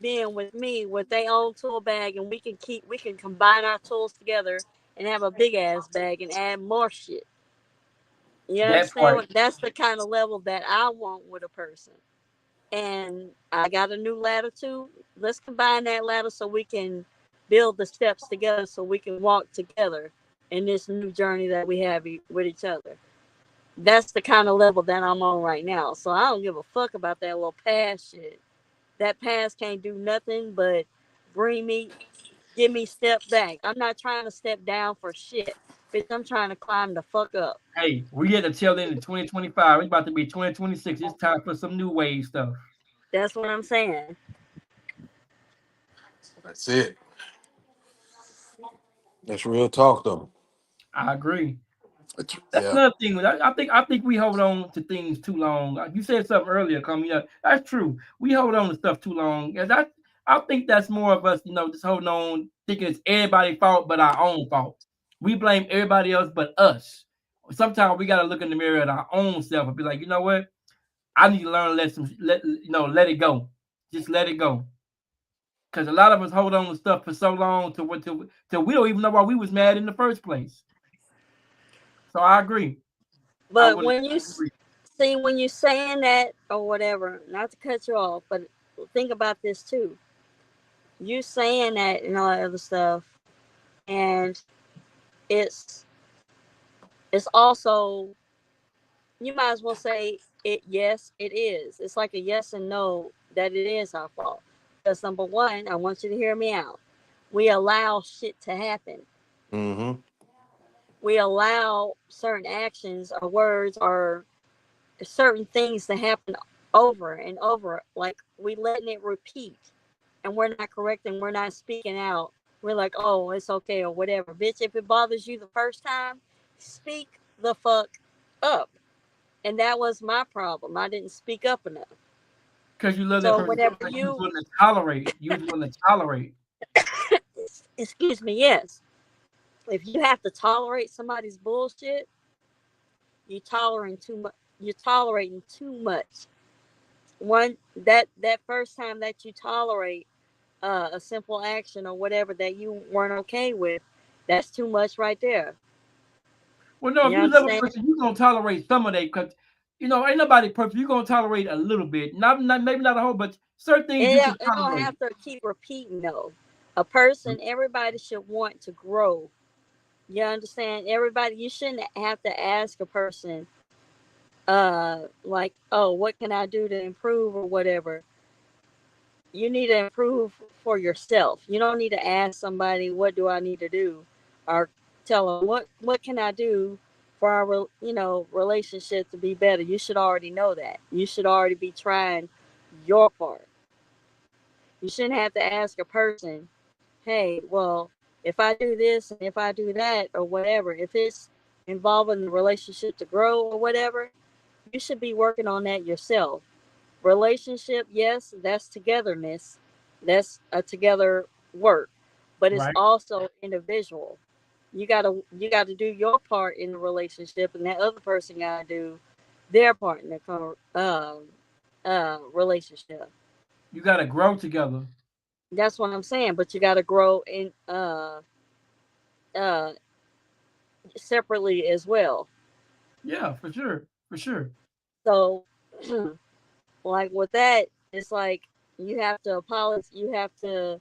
being with me with their own tool bag, and we can combine our tools together and have a big ass bag and add more shit. You That understand? part. That's the kind of level that I want with a person. And I got a new ladder too. Let's combine that ladder so we can build the steps together, so we can walk together in this new journey that we have with each other. That's the kind of level that I'm on right now. So I don't give a fuck about that little past shit. That past can't do nothing but bring me, give me step back. I'm not trying to step down for shit. Bitch, I'm trying to climb the fuck up. Hey, we at the tail end of 2025. It's about to be 2026. It's time for some new wave stuff. That's what I'm saying. That's it. That's real talk, though. I agree. That's Yeah. another thing. I think we hold on to things too long. You said something earlier, coming up. That's true. We hold on to stuff too long, and I think that's more of us, just holding on, thinking it's everybody's fault but our own fault. We blame everybody else but us. Sometimes we gotta look in the mirror at our own self and be like, you know what? I need to learn to let it go. Just let it go. Because a lot of us hold on to stuff for so long till we don't even know why we was mad in the first place. So I agree. I But would when you agree. see, when you're saying that or whatever, not to cut you off, but think about this too. You saying that and all that other stuff, and it's it's also, you might as well say it. Yes, it is. It's like a yes and no that it is our fault. Because number one, I want you to hear me out. We allow shit to happen. Mm-hmm. We allow certain actions or words or certain things to happen over and over. Like we letting it repeat, and we're not correcting. We're not speaking out. We're like, oh, it's okay or whatever. Bitch, if it bothers you the first time, speak the fuck up. And that was my problem. I didn't speak up enough. Because you love that So person so whenever much, you was you, willing to tolerate. You was willing to tolerate. excuse me, yes, if you have to tolerate somebody's bullshit, you tolerating too much. You're tolerating too much. One that first time that you tolerate a simple action or whatever that you weren't okay with, that's too much right there. Well, no, if You you love a understand? person, you're gonna tolerate some of that because ain't nobody perfect. You're gonna tolerate a little bit. Not maybe not a whole, but certain things you can It don't tolerate. have to keep repeating though. A person, everybody should want to grow. You understand? Everybody, you shouldn't have to ask a person, like, oh, what can I do to improve or whatever. You need to improve for yourself. You don't need to ask somebody, what do I need to do, or tell them what can I do for our relationship to be better. You should already know that. You should already be trying your part. You shouldn't have to ask a person, hey, well, if I do this and if I do that or whatever, if it's involving the relationship to grow or whatever, you should be working on that yourself. Relationship, yes, that's togetherness. That's a together work, but it's Right. also individual. You gotta do your part in the relationship, and that other person gotta do their part in the relationship. You gotta grow together. That's what I'm saying. But you gotta grow in uh separately as well. Yeah, for sure. For sure. So like with that, it's like you have to apologize. You have to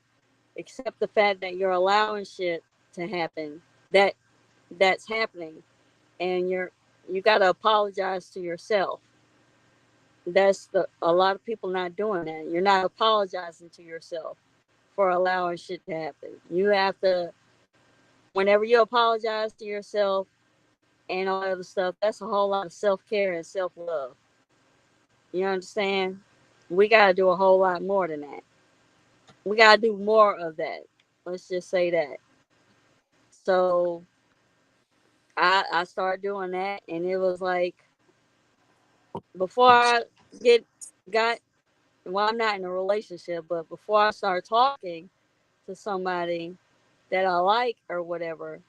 accept the fact that you're allowing shit to happen that's happening, and you got to apologize to yourself. That's a lot of people not doing that. You're not apologizing to yourself for allowing shit to happen. You have to, whenever you apologize to yourself and all that other stuff, that's a whole lot of self-care and self-love. You understand? We got to do a whole lot more than that. We got to do more of that. Let's just say that. So I started doing that, and it was like, before I got, well, I'm not in a relationship, but before I start talking to somebody that I like or whatever,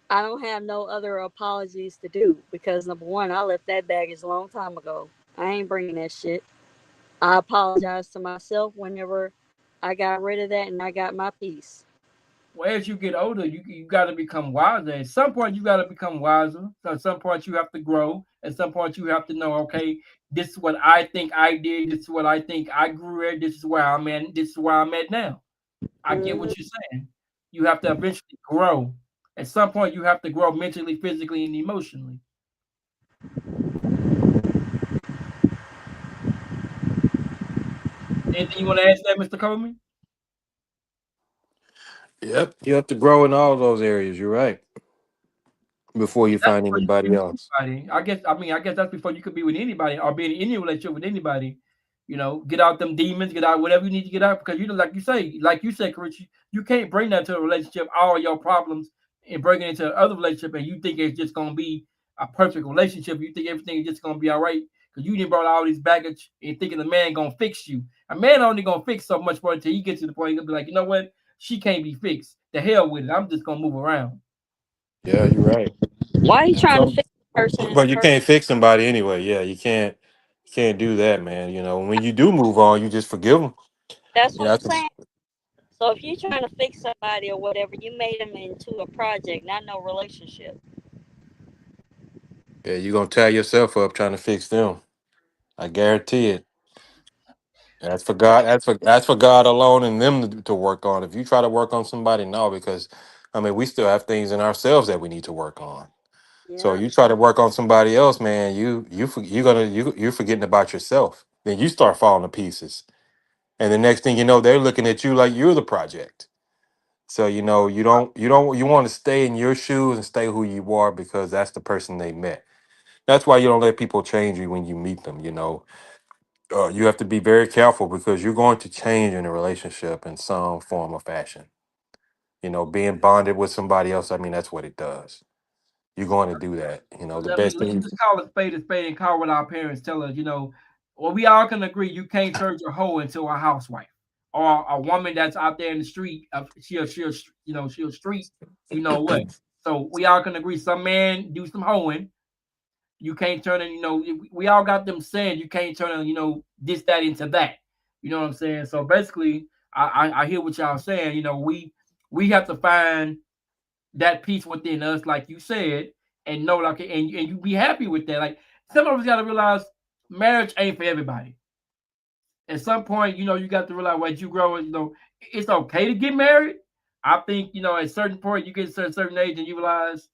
I don't have no other apologies to do, because number one, I left that baggage a long time ago. I ain't bringing that shit. I apologize to myself whenever I got rid of that and I got my peace. Well, as you get older, you got to become wiser. At some point, you got to become wiser. So at some point, you have to grow. At some point, you have to know, okay, this is what I think I did. This is what I think I grew at. This is where I'm at. This is where I'm at now. I get what you're saying. You have to eventually grow. At some point, you have to grow mentally, physically, and emotionally. Anything you want to ask that, Mr. Coleman? Yep, you have to grow in all those areas. You're right. Before you That's find before you can be anybody with else. anybody. I guess that's before you could be with anybody or be in any relationship with anybody. You know, get out them demons, get out whatever you need to get out, because like you said, Chris, you can't bring that to a relationship, all your problems, and bring it into another relationship, and you think it's just gonna be a perfect relationship. You think everything is just gonna be all right because you didn't brought all these baggage and thinking the man gonna fix you. A man only gonna fix so much more until he gets to the point he'll be like, you know what, she can't be fixed. The hell with it. I'm just gonna move around. Yeah, you're right. Why are you trying to So, fix the person in the but you first? can't fix somebody anyway. Yeah, you can't do that, man. You know, when you do move on, you just forgive them. That's You what I'm have to, saying. So if you're trying to fix somebody or whatever, you made them into a project, not no relationship. yeah, you're gonna tear yourself up trying to fix them. I guarantee it. That's for God. That's for God alone and them to work on. If you try to work on somebody, no, because I mean, we still have things in ourselves that we need to work on. So Yeah. you try to work on somebody else, man. You're forgetting about yourself. Then you start falling to pieces, and the next thing you know, they're looking at you like you're the project. So you want to stay in your shoes and stay who you are because that's the person they met. That's why you don't let people change you when you meet them. You have to be very careful because you're going to change in a relationship in some form or fashion. Being bonded with somebody else, I mean, that's what it does. You're going to do that. The I mean, best let's thing. just call a spade and call what our parents tell us. Well, we all can agree you can't turn your hoe into a housewife or a woman that's out there in the street. She'll street. You know what? So we all can agree. Some man do some hoeing. You can't turn it. We all got them saying you can't turn it. This that into that. You know what I'm saying? So basically, I hear what y'all saying. We have to find that peace within us, like you said, and know like and you be happy with that. Like some of us got to realize marriage ain't for everybody. At some point, you got to realize as you grow, it's okay to get married. I think at a certain point you get to a certain age and you realize,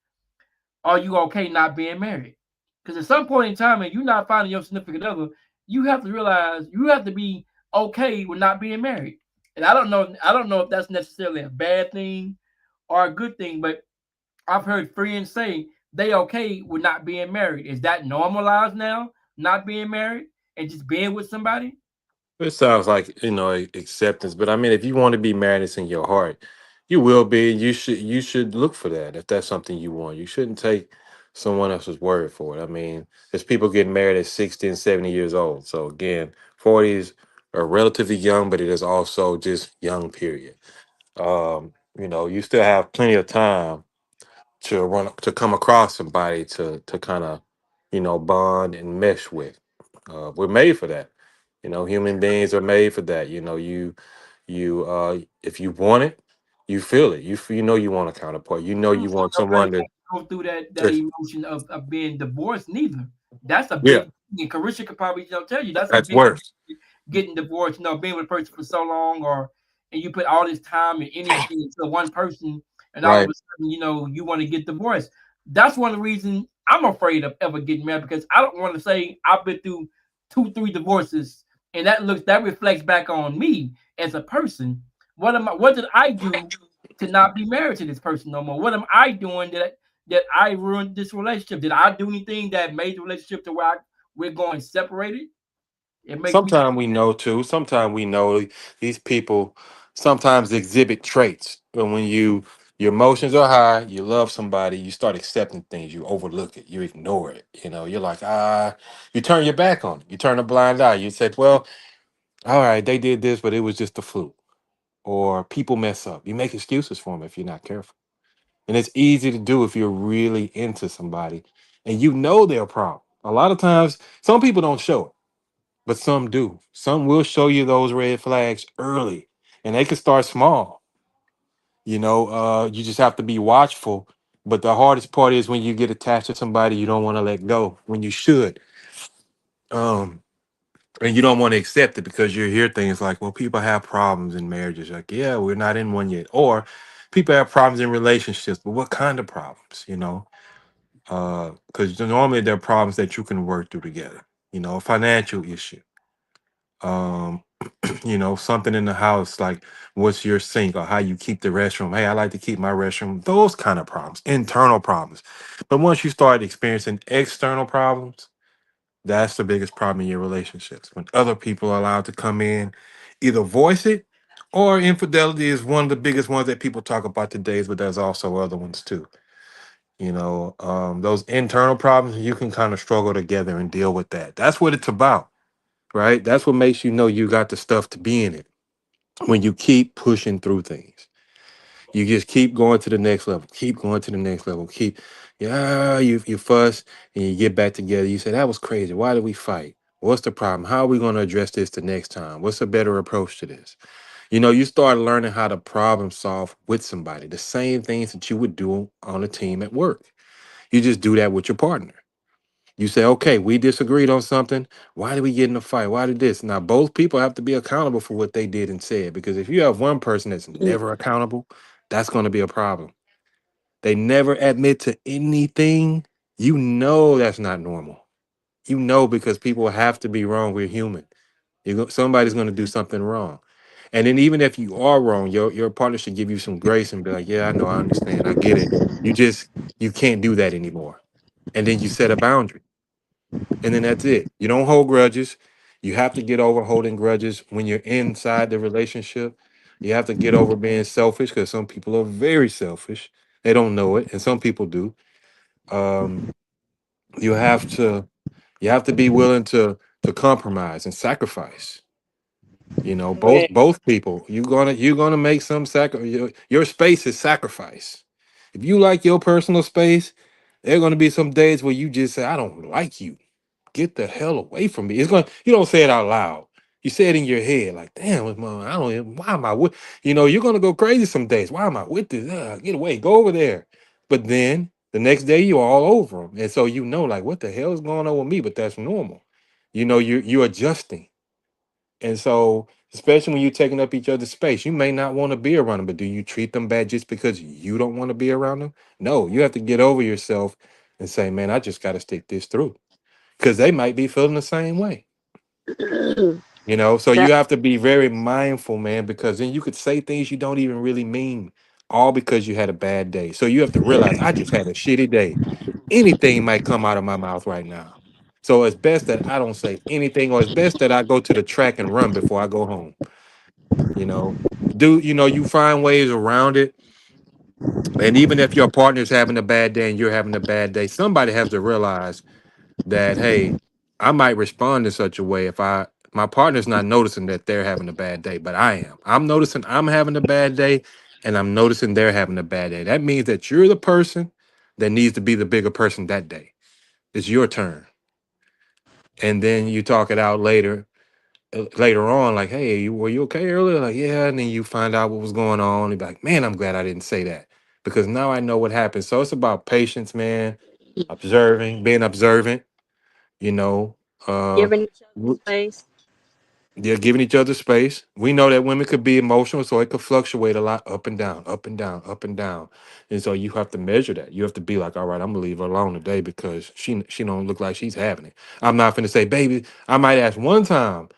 are you okay not being married? Because at some point in time, and you're not finding your significant other, you have to realize you have to be okay with not being married. And I don't know if that's necessarily a bad thing or a good thing, but I've heard friends say they okay with not being married. Is that normalized now? Not being married and just being with somebody? It sounds like acceptance, but I mean, if you want to be married, it's in your heart. You will be. You should look for that if that's something you want. You shouldn't take someone else's word for it. I mean, there's people getting married at 60 and 70 years old. So again, 40s are relatively young, but it is also just young. Period. You still have plenty of time to come across somebody to kind of bond and mesh with. We're made for that. Human beings are made for that. If you want it, you feel it. You want a counterpart. You want Nobody someone to, go through that to emotion of being divorced neither. That's a yeah, big thing. Carisha could probably tell you that's a that's big worse. getting divorced, being with a person for so long or and you put all this time and energy into one person, and all of Right. a sudden, you want to get divorced. That's one of the reasons I'm afraid of ever getting married, because I don't want to say I've been through 2, 3 divorces, and that reflects back on me as a person. What did I do to not be married to this person no more? What am I doing that I ruined this relationship? Did I do anything that made the relationship to where we're going separated? It makes me. Sometimes we know too. Sometimes we know these people sometimes exhibit traits. But when your emotions are high, you love somebody, you start accepting things, you overlook it, you ignore it. You're like, you turn your back on it. You turn a blind eye. You said, well, all right, they did this, but it was just a fluke. Or people mess up. You make excuses for them if you're not careful. And it's easy to do if you're really into somebody and you know their problem. A lot of times, some people don't show it, but some do. Some will show you those red flags early, and they can start small. You just have to be watchful. But the hardest part is when you get attached to somebody you don't want to let go when you should. Um, and you don't want to accept it because you hear things like, well, people have problems in marriages. Like, yeah, we're not in one yet. Or people have problems in relationships, but what kind of problems, because normally there are problems that you can work through together. A financial issue, um, something in the house, like what's your sink or how you keep the restroom. Hey, I like to keep my restroom. Those kind of problems, internal problems. But once you start experiencing external problems, that's the biggest problem in your relationships. When other people are allowed to come in, either voice it, or infidelity is one of the biggest ones that people talk about today, but there's also other ones too. Those internal problems, you can kind of struggle together and deal with that. That's what it's about, right? That's what makes you know you got the stuff to be in it. When you keep pushing through things, you just keep going to the next level, keep going to the next level, you fuss and you get back together. You say, that was crazy. Why did we fight? What's the problem? How are we going to address this the next time? What's a better approach to this? You start learning how to problem solve with somebody, the same things that you would do on a team at work. You just do that with your partner. You say, okay, we disagreed on something. Why did we get in a fight? Why did this? Now, both people have to be accountable for what they did and said, because if you have one person that's never accountable, that's going to be a problem. They never admit to anything. That's not normal. Because people have to be wrong. We're human. Somebody's going to do something wrong. And then even if you are wrong, your partner should give you some grace and be like, yeah, I know, I understand, I get it. You can't do that anymore. And then you set a boundary. And then that's it. You don't hold grudges. You have to get over holding grudges when you're inside the relationship. You have to get over being selfish, because some people are very selfish. They don't know it, and some people do. Um, you have to be willing to compromise and sacrifice. Both Right. both people. You're gonna make some your space is sacrifice. If you like your personal space, there are gonna be some days where you just say, I don't like you, get the hell away from me. You don't say it out loud. You say it in your head, like, damn, mom, I don't even, why am I with, you're gonna go crazy some days. Why am I with this? Get away, go over there. But then the next day you're all over them. And so like, what the hell is going on with me? But that's normal. You're adjusting. And so, especially when you're taking up each other's space, you may not want to be around them, but do you treat them bad just because you don't want to be around them? No, you have to get over yourself and say, man, I just got to stick this through, because they might be feeling the same way. So you That have to be very mindful, man, because then you could say things you don't even really mean, all because you had a bad day. So you have to realize, I just had a shitty day. Anything might come out of my mouth right now. So it's best that I don't say anything, or it's best that I go to the track and run before I go home. You know, you find ways around it. And even if your partner's having a bad day and you're having a bad day, somebody has to realize that, hey, I might respond in such a way if my partner's not noticing that they're having a bad day, but I am. I'm noticing I'm having a bad day, and I'm noticing they're having a bad day. That means that you're the person that needs to be the bigger person that day. It's your turn. And then you talk it out later on, like, hey, were you okay earlier? Like, yeah. And then you find out what was going on. And be like, man, I'm glad I didn't say that, because now I know what happened. So it's about patience, man, being observant, you know. Uh, giving each other w- space. They're giving each other space. We know that women could be emotional, so it could fluctuate a lot up and down, up and down, up and down. And so you have to measure that. You have to be like, all right, I'm gonna leave her alone today because she don't look like she's having it. I'm not gonna say, baby. I might ask one time,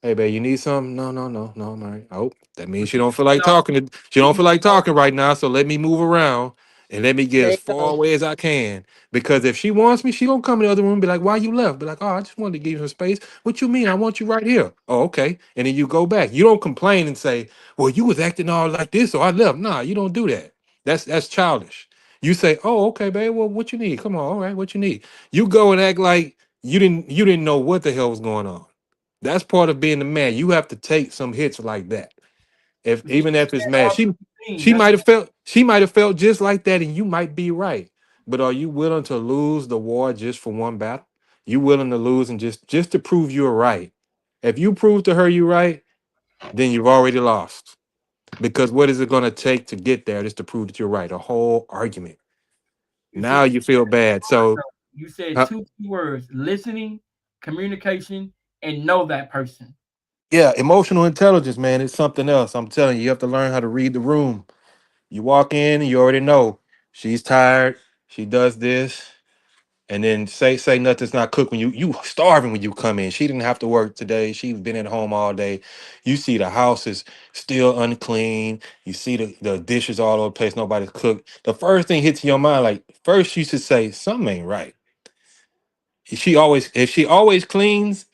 hey, babe, you need something? No, no, no, no, I'm all right. Oh, that means But she you don't feel like know, talking. She don't you feel like know, talking right now. So let me move around and let me get There as you far go. away as I can. Because if she wants me, she gonna come in the other room and be like, why you left? Be like, oh, I just wanted to give you some space. What you mean? I want you right here. Oh, okay. And then you go back. You don't complain and say, well, you was acting all like this, so I left. Nah, you don't do that. That's childish. You say, oh, okay, babe. Well, what you need? Come on, all right, what you need? You go and act like you didn't know what the hell was going on. That's part of being the man. You have to take some hits like that. If but you even if it's said mad, all she the things. she That's might have felt she might have felt just like that, and you might be right. But are you willing to lose the war just for one battle? You willing to lose and just to prove you're right? If you prove to her you're right, then you've already lost. Because what is it going to take to get there? Just to prove that you're right. A whole argument. you Now said you feel bad. So you said uh, two key words: listening, communication, and know that person. yeah, emotional intelligence, man, it's something else. I'm telling you, you have to learn how to read the room. You walk in, and you already know she's tired. She does this, and then say nothing's not cooked when you starving when you come in. She didn't have to work today. She's been at home all day. You see the house is still unclean. You see the dishes all over the place. Nobody's cooked. The first thing hits your mind, like first you should say something ain't right. If she always cleans,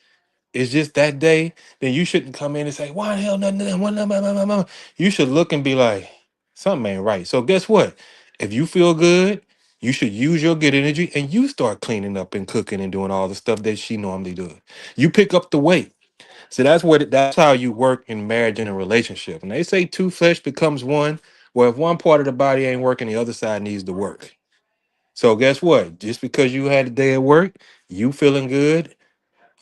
it's just that day, then you shouldn't come in and say, why the hell nothing? You should look and be like, something ain't right. So guess what? If you feel good, you should use your good energy and you start cleaning up and cooking and doing all the stuff that she normally does. You pick up the weight. So that's how you work in marriage and a relationship. And they say two flesh becomes one. Well, if one part of the body ain't working, the other side needs to work. So guess what? Just because you had a day at work, you feeling good,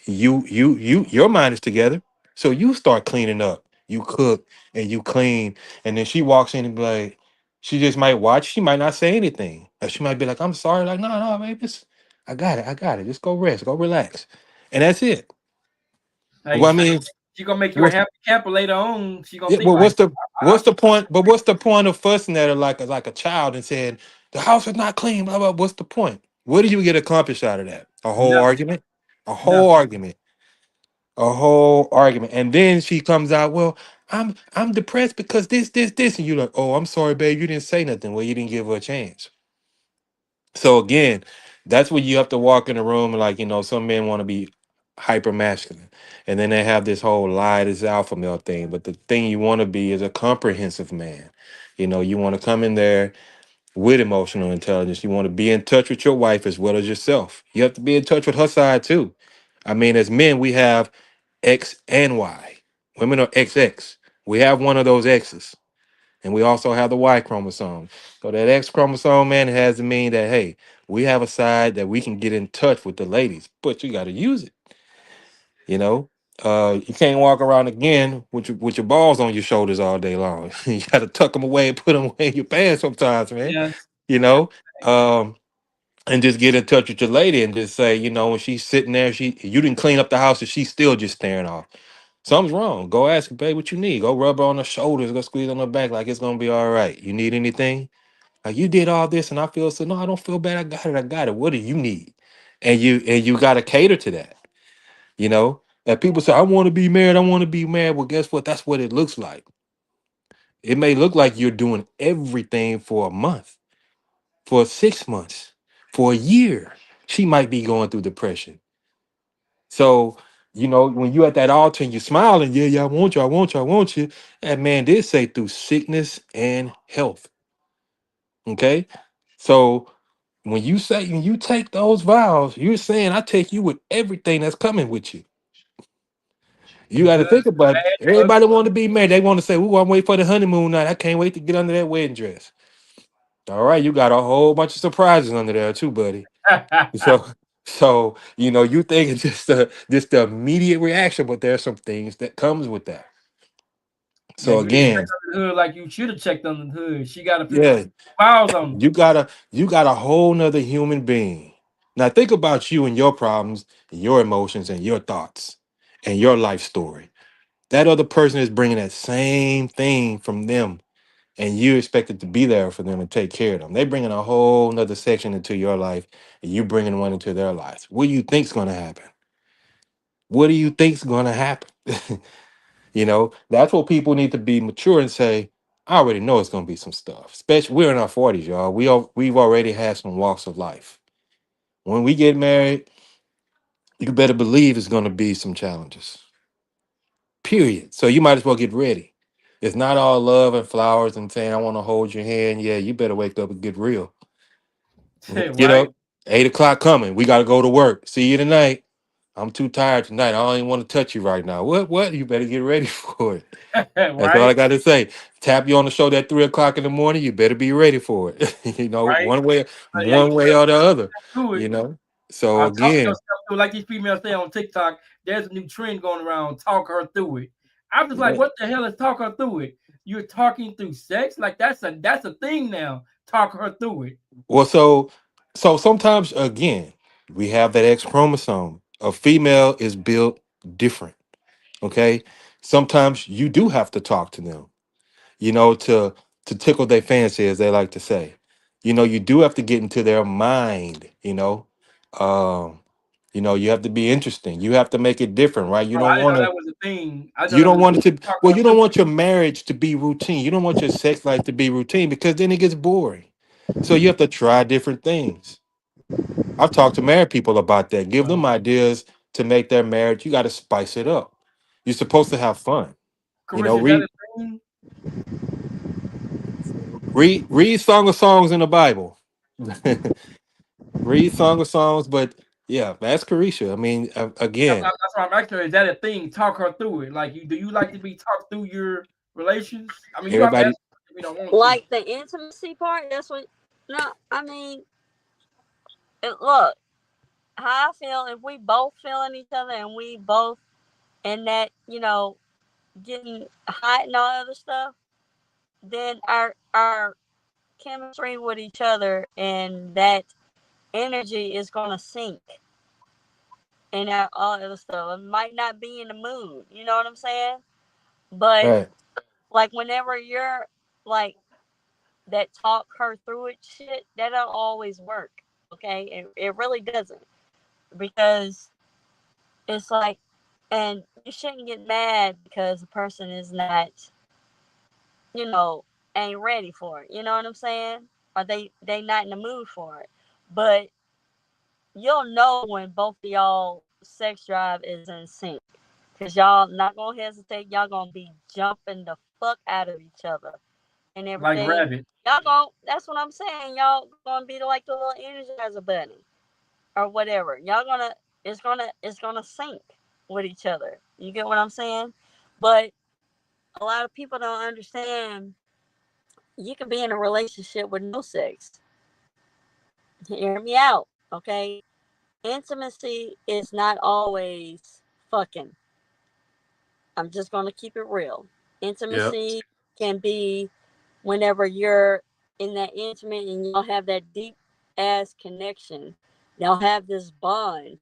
your mind is together, so you start cleaning up, you cook and you clean, and then she walks in and be like, she just might watch, she might not say anything, or she might be like, I'm sorry, like, no, no, babe, I got it, just go rest, go relax, and that's it. Hey, Well, I mean, she gonna make you a what's happy camper later on. She gonna yeah, think well, like, what's the point, but what's the point of fussing at her like a child and saying the house is not clean, blah blah, what's the point? What do you get accomplished out of that? A whole nothing, argument, a whole nothing. argument. A whole argument, and then she comes out, well, I'm depressed because this, and you're like, oh, I'm sorry, babe, you didn't say nothing. Well, you didn't give her a chance. So again, that's where you have to walk in the room, and like, some men want to be hyper masculine, and then they have this whole lie, this alpha male thing. But the thing you want to be is a comprehensive man. You want to come in there with emotional intelligence. You want to be in touch with your wife as well as yourself. You have to be in touch with her side too. I mean, as men, we have X and Y. Women are XX. We have one of those X's. And we also have the Y chromosome. So that X chromosome, man, it has to mean that, hey, we have a side that we can get in touch with the ladies, but you got to use it. You know, you can't walk around again with your balls on your shoulders all day long. You got to tuck them away and put them away in your pants sometimes, man. Yes, You know, um, and just get in touch with your lady and just say, when she's sitting there, you didn't clean up the house and she's still just staring off. Something's wrong. Go ask her, babe, what you need. Go rub her on the shoulders. Go squeeze on her back like it's gonna be all right. You need anything? Like you did all this, and I feel so. No, I don't feel bad. I got it. I got it. What do you need? And you got to cater to that. You know. And people say, I want to be married. I want to be married. Well, guess what? That's what it looks like. It may look like you're doing everything for a month, for 6 months, for a year. She might be going through depression. So, when you at that altar and you smiling, yeah, yeah, I want you, I want you, I want you. That man did say through sickness and health. Okay. So when you take those vows, you're saying I take you with everything that's coming with you. You the got to good, think the about it. bad, the Everybody want to be married. They want to say, "Ooh, I'm waiting for the honeymoon night. I can't wait to get under that wedding dress." All right, you got a whole bunch of surprises under there too, buddy. ugly. So you think it's just the immediate reaction, but there's some things that comes with that. Man, So you didn't check again, under the hood like you should have checked under the hood. She got a 50 yeah, miles on her. you got a whole nother human being. Now think about you and your problems, and your emotions, and your thoughts, and your life story. That other person is bringing that same thing from them, and you expected to be there for them and take care of them. They bringing a whole nother section into your life, and you bringing one into their lives. What do you think's going to happen? What do you think's going to happen? You know, that's what people need to be mature and say. I already know it's going to be some stuff. Especially we're in our 40s, y'all. We've already had some walks of life. When we get married, you better believe it's going to be some challenges. Period. So you might as well get ready. It's not all love and flowers and saying I want to hold your hand. Yeah, you better wake up and get real. Get Right? up. 8 o'clock coming. We got to go to work. See you tonight. I'm too tired tonight. I don't even want to touch you right now. What? You better get ready for it. That's all I Right? got to say. Tap you on the shoulder at 3 o'clock in the morning. You better be ready for it. You know, Right? Yeah, you one way or the other. do it. You know. So Talk again, yourself through, like these females say on TikTok. There's a new trend going around. Talk her through it. I'm just like, yeah. what the hell is talk her through it? You're talking through sex, like that's a thing now. Talk her through it. Well, so sometimes again, we have that X chromosome. A female is built different. Okay. Sometimes you do have to talk to them, you know, to tickle their fancy, as they like to say. You know, you do have to get into their mind, you know. Um, you have to be interesting. You have to make it different, right? Bro, I didn't know that was a thing. I know You that don't was a want thing. it to Talk well, her you through don't it. want your marriage to be routine. You don't want your sex life to be routine because then it gets boring. So you have to try different things. I've talked to married people about that. Give them ideas to make their marriage. You got to spice it up. You're supposed to have fun. You know, Carissa, is that a thing? read Song of Songs in the Bible. Read Song of Songs, but yeah, that's Carisha. I mean, again, That's why I'm asking her. Is that a thing? Talk her through it. Like, do you like to be talked through your relations? I mean, you don't have to everybody. answer if you don't want to. Like the intimacy part. That's what. No, I mean, look. How I feel if we both feeling each other and we both in that, getting hot and all that other stuff, then our chemistry with each other and that energy is gonna sink and all that other stuff. It might not be in the mood, you know what I'm saying? But Right. like whenever you're like that talk her through it shit, that don't always work. Okay? It really doesn't. Because it's like, and you shouldn't get mad because the person is not, you know, ain't ready for it. You know what I'm saying? Or they not in the mood for it. But you'll know when both of y'all sex drive is in sync. Cause y'all not gonna hesitate. Y'all gonna be jumping the fuck out of each other and Like everything. rabbit. Y'all gonna. That's what I'm saying. Y'all gonna be like the little energizer bunny or whatever. Y'all gonna. It's gonna sync with each other. You get what I'm saying? But a lot of people don't understand. You can be in a relationship with no sex. Hear me out, okay? Intimacy is not always fucking. I'm just going to keep it real. Yep. Intimacy can be whenever you're in that intimate and y'all have that deep ass connection. Y'all have this bond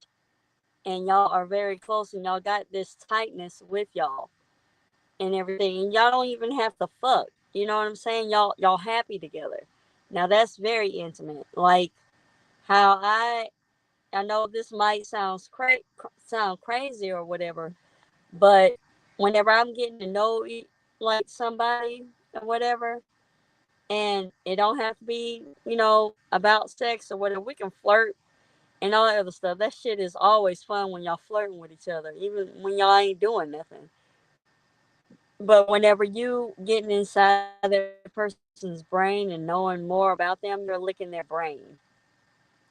and y'all are very close and y'all got this tightness with y'all and everything. And y'all don't even have to fuck. You know what I'm saying? Y'all happy together. Now that's very intimate. Like how I know this might sound crazy or whatever, but whenever I'm getting to know like somebody or whatever, and it don't have to be, about sex or whatever, we can flirt and all that other stuff. That shit is always fun when y'all flirting with each other, even when y'all ain't doing nothing. But whenever you getting inside that person's brain and knowing more about them, you're licking their brain.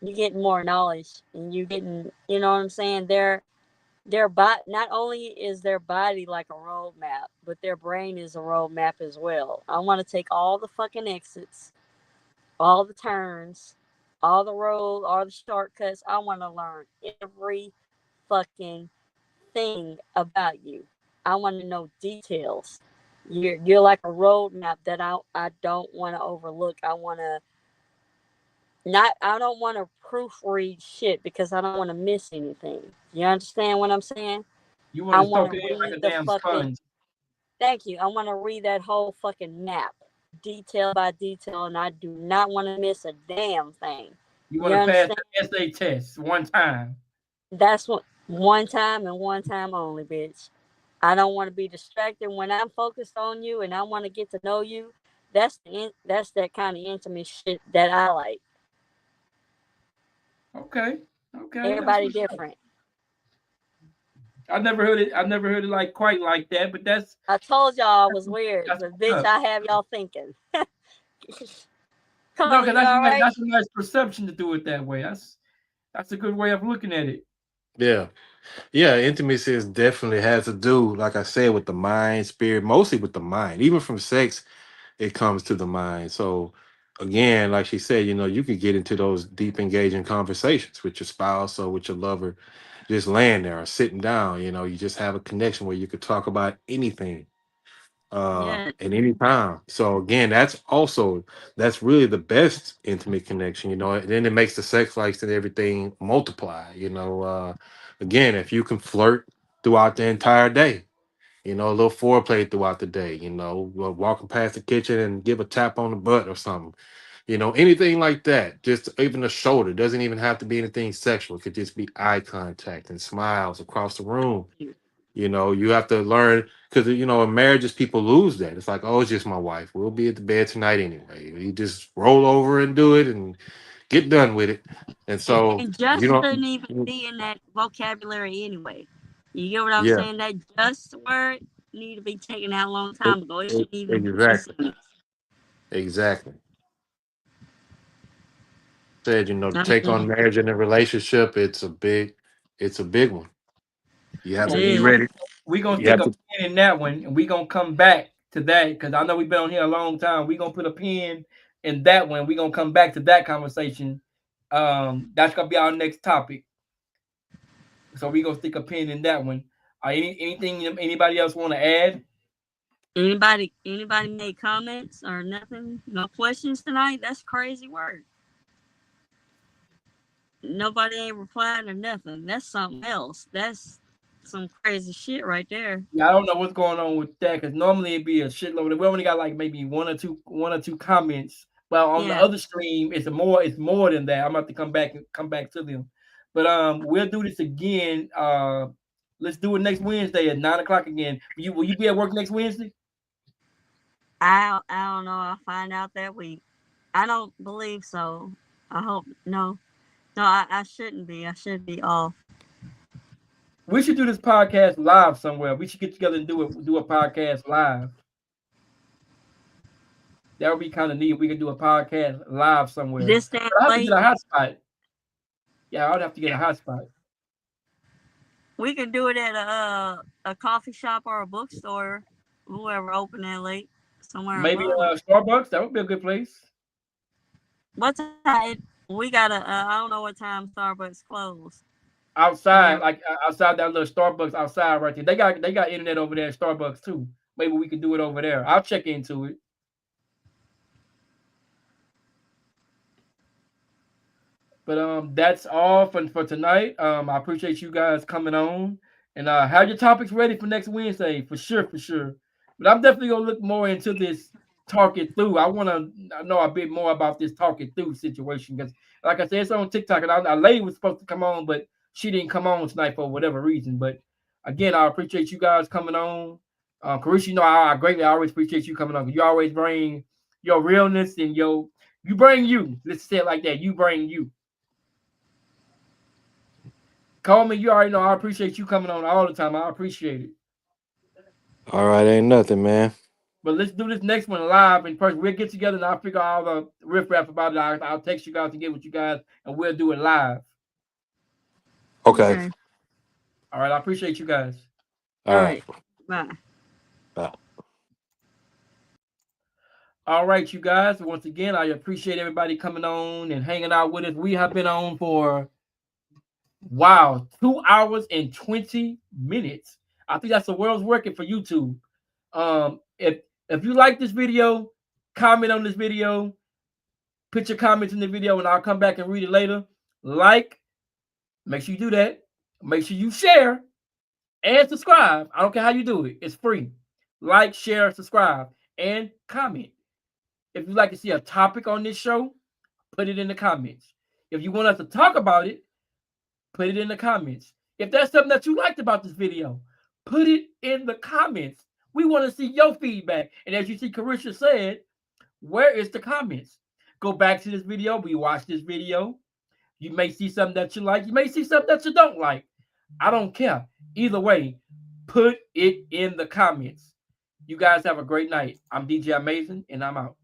You getting more knowledge, and you getting, you know what I'm saying? Their body, not only is their body like a roadmap, but their brain is a roadmap as well. I want to take all the fucking exits, all the turns, all the roads, all the shortcuts. I want to learn every fucking thing about you. I want to know details. You're like a roadmap that I don't want to overlook. I don't want to proofread shit because I don't want to miss anything. You understand what I'm saying? You I want to want soak to it in like read a the damn fucking sponge. Thank you. I want to read that whole fucking map, detail by detail, and I do not want to miss a damn thing. You You want to pass understand? the essay test one time. That's what one time and one time only, bitch. I don't want to be distracted when I'm focused on you and I want to get to know you. That's that kind of intimate shit that I like. Okay. Okay. That's Everybody what's up. different. I never heard it. I never heard it like quite like that. But that's I told y'all I was weird, that's but what's bitch, up. I have y'all thinking. No, Carla, because you all right? that's a nice perception to do it that way. That's a good way of looking at it. Yeah. Yeah, intimacy is definitely has to do, like I said, with the mind, spirit, mostly with the mind. Even from sex, it comes to the mind. So again, like she said, you could get into those deep engaging conversations with your spouse or with your lover, just laying there or sitting down, you just have a connection where you could talk about anything Yeah. at any time. So again, that's really the best intimate connection, and then it makes the sex likes and everything multiply, again, if you can flirt throughout the entire day, a little foreplay throughout the day, walking past the kitchen and give a tap on the butt or something, anything like that. Just even a shoulder, doesn't even have to be anything sexual. It could just be eye contact and smiles across the room. You have to learn, because in marriages people lose that. It's like, oh, it's just my wife. We'll be at the bed tonight anyway. You just roll over and do it and get done with it. And so And just you shouldn't even don't. be in that vocabulary anyway. You get what I'm Yeah, saying? That just word need to be taken out a long time ago. It shouldn't even be in exactly, sentence. exactly. Said, to I take on mean, marriage and a relationship, it's a big one. You have it to be Okay, is. ready. we're gonna You stick have a to. pin in that one, and we're gonna come back to that because I know we've been on here a long time. We're gonna put a pin in that one. We're gonna come back to that conversation. That's gonna be our next topic. So we're gonna stick a pin in that one. Anything anybody else want to add? Anybody made comments or nothing? No questions tonight? That's crazy work. Nobody ain't replied or nothing. That's something else. That's some crazy shit right there. Yeah, I don't know what's going on with that because normally it'd be a shitload. We only got like maybe one or two comments. Well, on the Yeah. other stream, it's more than that. I'm about to come back to them. But we'll do this again. Let's do it next Wednesday at 9 o'clock again. Will you be at work next Wednesday? I don't know. I'll find out that week. I don't believe so. I hope no. No, I shouldn't be. I should be off. We should do this podcast live somewhere. We should get together and do a podcast live. That would be kind of neat. We could do a podcast live somewhere. This damn But I have to get late. a hotspot. Yeah, I'd have to get a hotspot. We could do it at a coffee shop or a bookstore, whoever open that late, somewhere in Maybe Lubbock. Starbucks. That would be a good place. What time? We got I don't know what time Starbucks closed. Outside, like outside that little Starbucks outside right there. They got internet over there at Starbucks too. Maybe we could do it over there. I'll check into it. But that's all for tonight. I appreciate you guys coming on and have your topics ready for next Wednesday for sure, for sure. But I'm definitely gonna look more into this talk it through. I want to know a bit more about this talk it through situation because, like I said, it's on TikTok and a lady was supposed to come on, but she didn't come on tonight for whatever reason. But again, I appreciate you guys coming on. Carisha, I greatly always appreciate you coming on. You always bring your realness and you bring you. Let's say it like that. You bring you. Coleman, you already know I appreciate you coming on all the time. I appreciate it. All right, ain't nothing, man. But let's do this next one live in person. We'll get together and I'll figure out all the riff-raff about it. I'll text you guys to get with you guys and we'll do it live. Okay. All right. I appreciate you guys. All right. Bye. Bye. All right, you guys. Once again, I appreciate everybody coming on and hanging out with us. We have been on for 2 hours and 20 minutes. I think that's the world's record for YouTube. If you like this video, comment on this video, put your comments in the video, and I'll come back and read it later. Make sure you do that. Make sure you share and subscribe. I don't care how you do it. It's free. like, share, subscribe, and comment. If you'd like to see a topic on this show, put it in the comments. If you want us to talk about it, put it in the comments. If there's something that you liked about this video, put it in the comments. We want to see your feedback. And as you see, Carisha said, where is the comments? Go back to this video. We watch this video. You may see something that you like. You may see something that you don't like. I don't care. Either way, put it in the comments. You guys have a great night. I'm DJ Amazing, and I'm out.